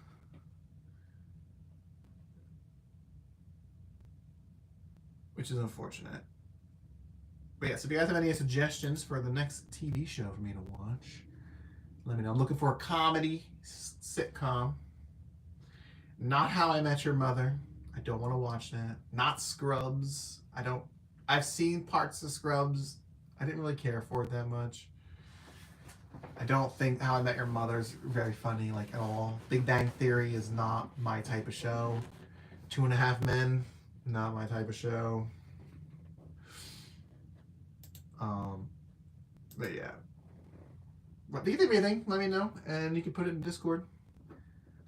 Which is unfortunate. But yeah, so if you guys have any suggestions for the next TV show for me to watch, let me know. I'm looking for a comedy sitcom. Not How I Met Your Mother. I don't want to watch that. Not Scrubs. I've seen parts of Scrubs. I didn't really care for it that much. I don't think How I Met Your Mother is very funny, like, at all. Big Bang Theory is not my type of show. 2.5 Men, not my type of show. But yeah. But if you think of anything, let me know, and you can put it in Discord.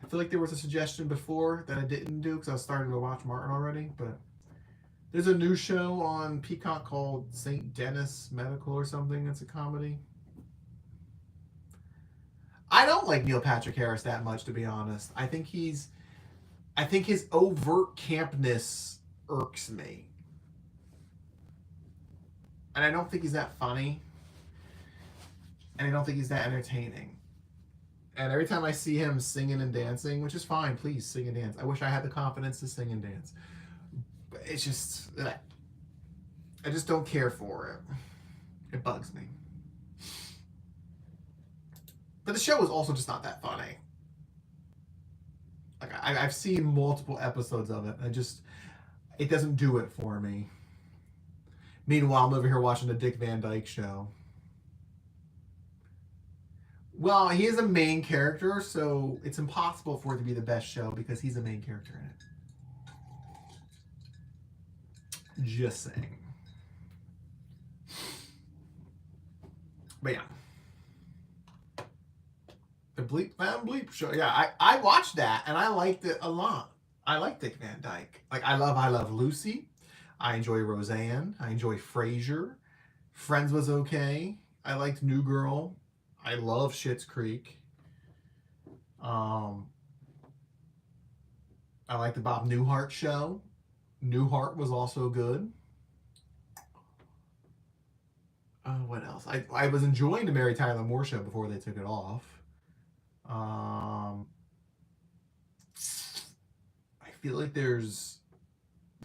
I feel like there was a suggestion before that I didn't do because I was starting to watch Martin already, but there's a new show on Peacock called St. Denis Medical or something. It's a comedy. I don't like Neil Patrick Harris that much, to be honest. I think his overt campness irks me. And I don't think he's that funny. And I don't think he's that entertaining. And every time I see him singing and dancing, which is fine, please sing and dance. I wish I had the confidence to sing and dance. But it's just, I just don't care for it. It bugs me. But the show is also just not that funny. Like I've seen multiple episodes of it. It doesn't do it for me. Meanwhile, I'm over here watching the Dick Van Dyke Show. Well, he is a main character, so it's impossible for it to be the best show because he's a main character in it. Just saying. But yeah. The Bleep Van Bleep Show. Yeah, I watched that and I liked it a lot. I like Dick Van Dyke. Like I love Lucy. I enjoy Roseanne. I enjoy Frasier. Friends was okay. I liked New Girl. I love Schitt's Creek. I like the Bob Newhart Show. Newhart was also good. What else? I was enjoying the Mary Tyler Moore Show before they took it off. I feel like those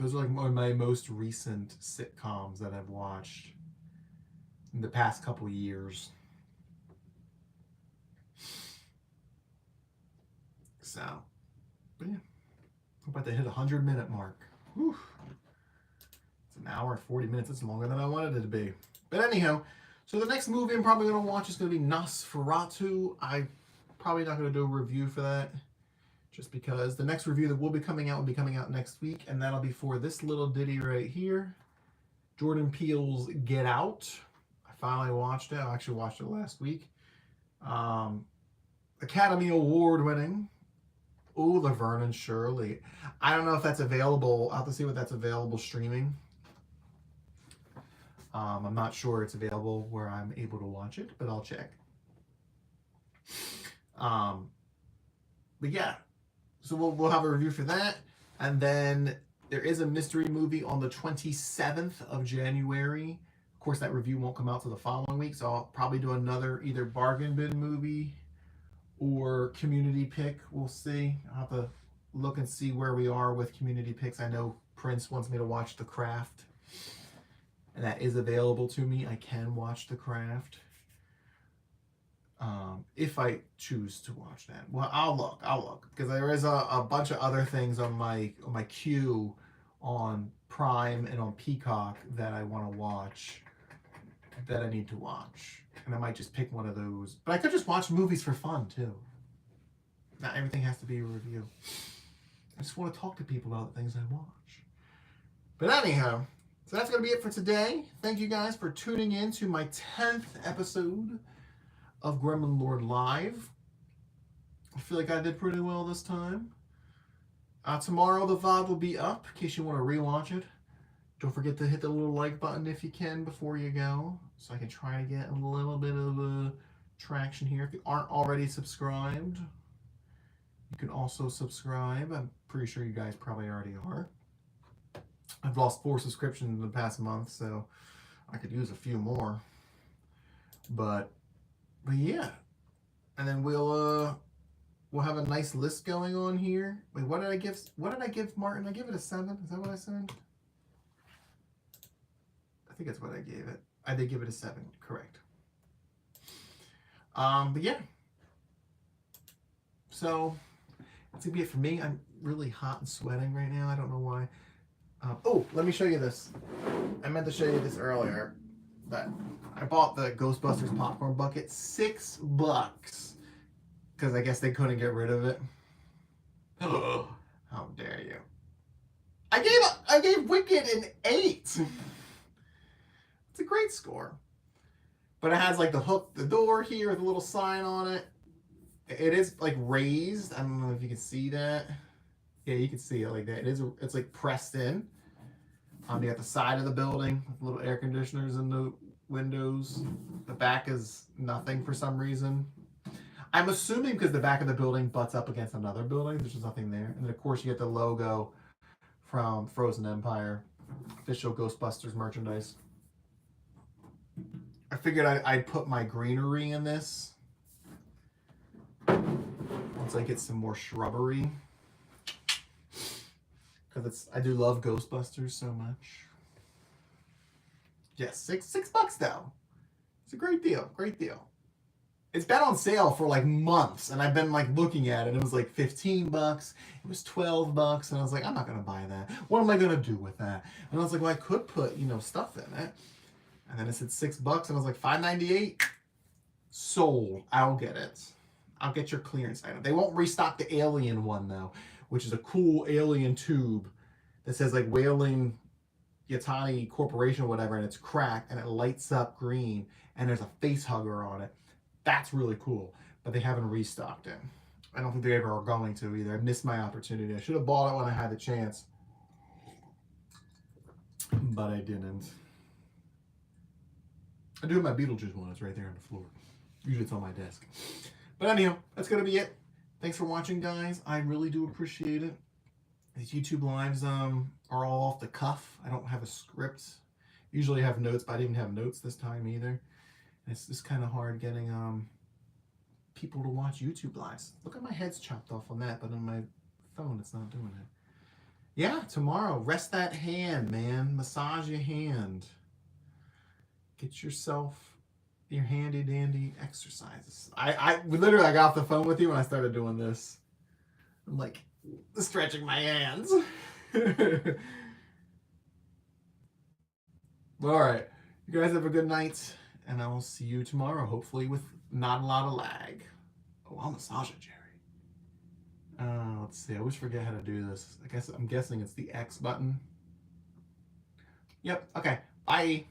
are like my most recent sitcoms that I've watched. in the past couple years. So, but yeah, I'm about to hit 100-minute mark. Whew. It's an hour and 40 minutes. It's longer than I wanted it to be. But anyhow, so the next movie I'm probably going to watch is going to be Nosferatu. I'm probably not going to do a review for that, just because the next review that will be coming out next week, and that'll be for this little ditty right here, Jordan Peele's Get Out. I finally watched it. I actually watched it last week. Academy Award winning. Oh, the Vernon Shirley. I don't know if that's available. I'll have to see what that's available streaming. I'm not sure it's available where I'm able to watch it, but I'll check. But yeah, so we'll have a review for that. And then there is a mystery movie on the 27th of January. Of course, that review won't come out till the following week, so I'll probably do another either bargain bin movie or community pick. We'll see. I'll have to look and see where we are with community picks. I know Prince wants me to watch The Craft, and that is available to me. I can watch The Craft if I choose to watch that. Well, I'll look because there is a bunch of other things on my queue on Prime and on Peacock that I want to watch, that I need to watch, and I might just pick one of those. But I could just watch movies for fun too. Not everything has to be a review. I just want to talk to people about the things I watch. But anyhow, so that's going to be it for today. Thank you guys for tuning in to my 10th episode of Gremlin Lord Live. I feel like I did pretty well this time. Tomorrow the VOD will be up in case you want to rewatch it. Don't forget to hit the little like button if you can before you go, so I can try to get a little bit of traction here. If you aren't already subscribed, you can also subscribe. I'm pretty sure you guys probably already are. I've lost 4 subscriptions in the past month, so I could use a few more. But yeah, and then we'll have a nice list going on here. Wait, what did I give Martin? I give it a 7. Is that what I said? I think that's what I gave it. I did give it a 7, correct. But yeah. So that's gonna be it for me. I'm really hot and sweating right now. I don't know why. Oh, let me show you this. I meant to show you this earlier, but I bought the Ghostbusters popcorn bucket, $6, because I guess they couldn't get rid of it. How dare you! I gave Wicked an 8. It's a great score, but it has like the door here with a little sign on it. It is like raised. I don't know if you can see that. Yeah, you can see it like that. It's like pressed in. You got the side of the building with little air conditioners in the windows. The back is nothing for some reason. I'm assuming because the back of the building butts up against another building. There's just nothing there. And then of course you get the logo from Frozen Empire, official Ghostbusters merchandise. I figured I'd put my greenery in this once I get some more shrubbery. Because I do love Ghostbusters so much. Yes, $6 though. It's a great deal. Great deal. It's been on sale for like months, and I've been like looking at it. It was like $15. It was $12, and I was like, I'm not gonna buy that. What am I gonna do with that? And I was like, well, I could put stuff in it. And then it said $6, and I was like, $5.98. Sold. I'll get it. I'll get your clearance item. They won't restock the alien one though, which is a cool alien tube that says like Whaling Yutani Corporation or whatever, and it's cracked and it lights up green, and there's a face hugger on it. That's really cool, but they haven't restocked it. I don't think they ever are going to either. I missed my opportunity. I should have bought it when I had the chance, but I didn't. I do have my Beetlejuice one. It's right there on the floor. Usually it's on my desk. But anyhow, that's going to be it. Thanks for watching, guys. I really do appreciate it. These YouTube lives are all off the cuff. I don't have a script. Usually I have notes, but I didn't have notes this time either. And it's just kind of hard getting people to watch YouTube lives. Look at my head's chopped off on that, but on my phone it's not doing it. Yeah, tomorrow, rest that hand, man. Massage your hand. get yourself your handy dandy exercises. I literally I got off the phone with you when I started doing this. I'm like stretching my hands. All right. You guys have a good night, and I will see you tomorrow, hopefully with not a lot of lag. Oh, I'll massage it, Jerry. Let's see. I always forget how to do this. I'm guessing it's the X button. Yep. Okay. Bye.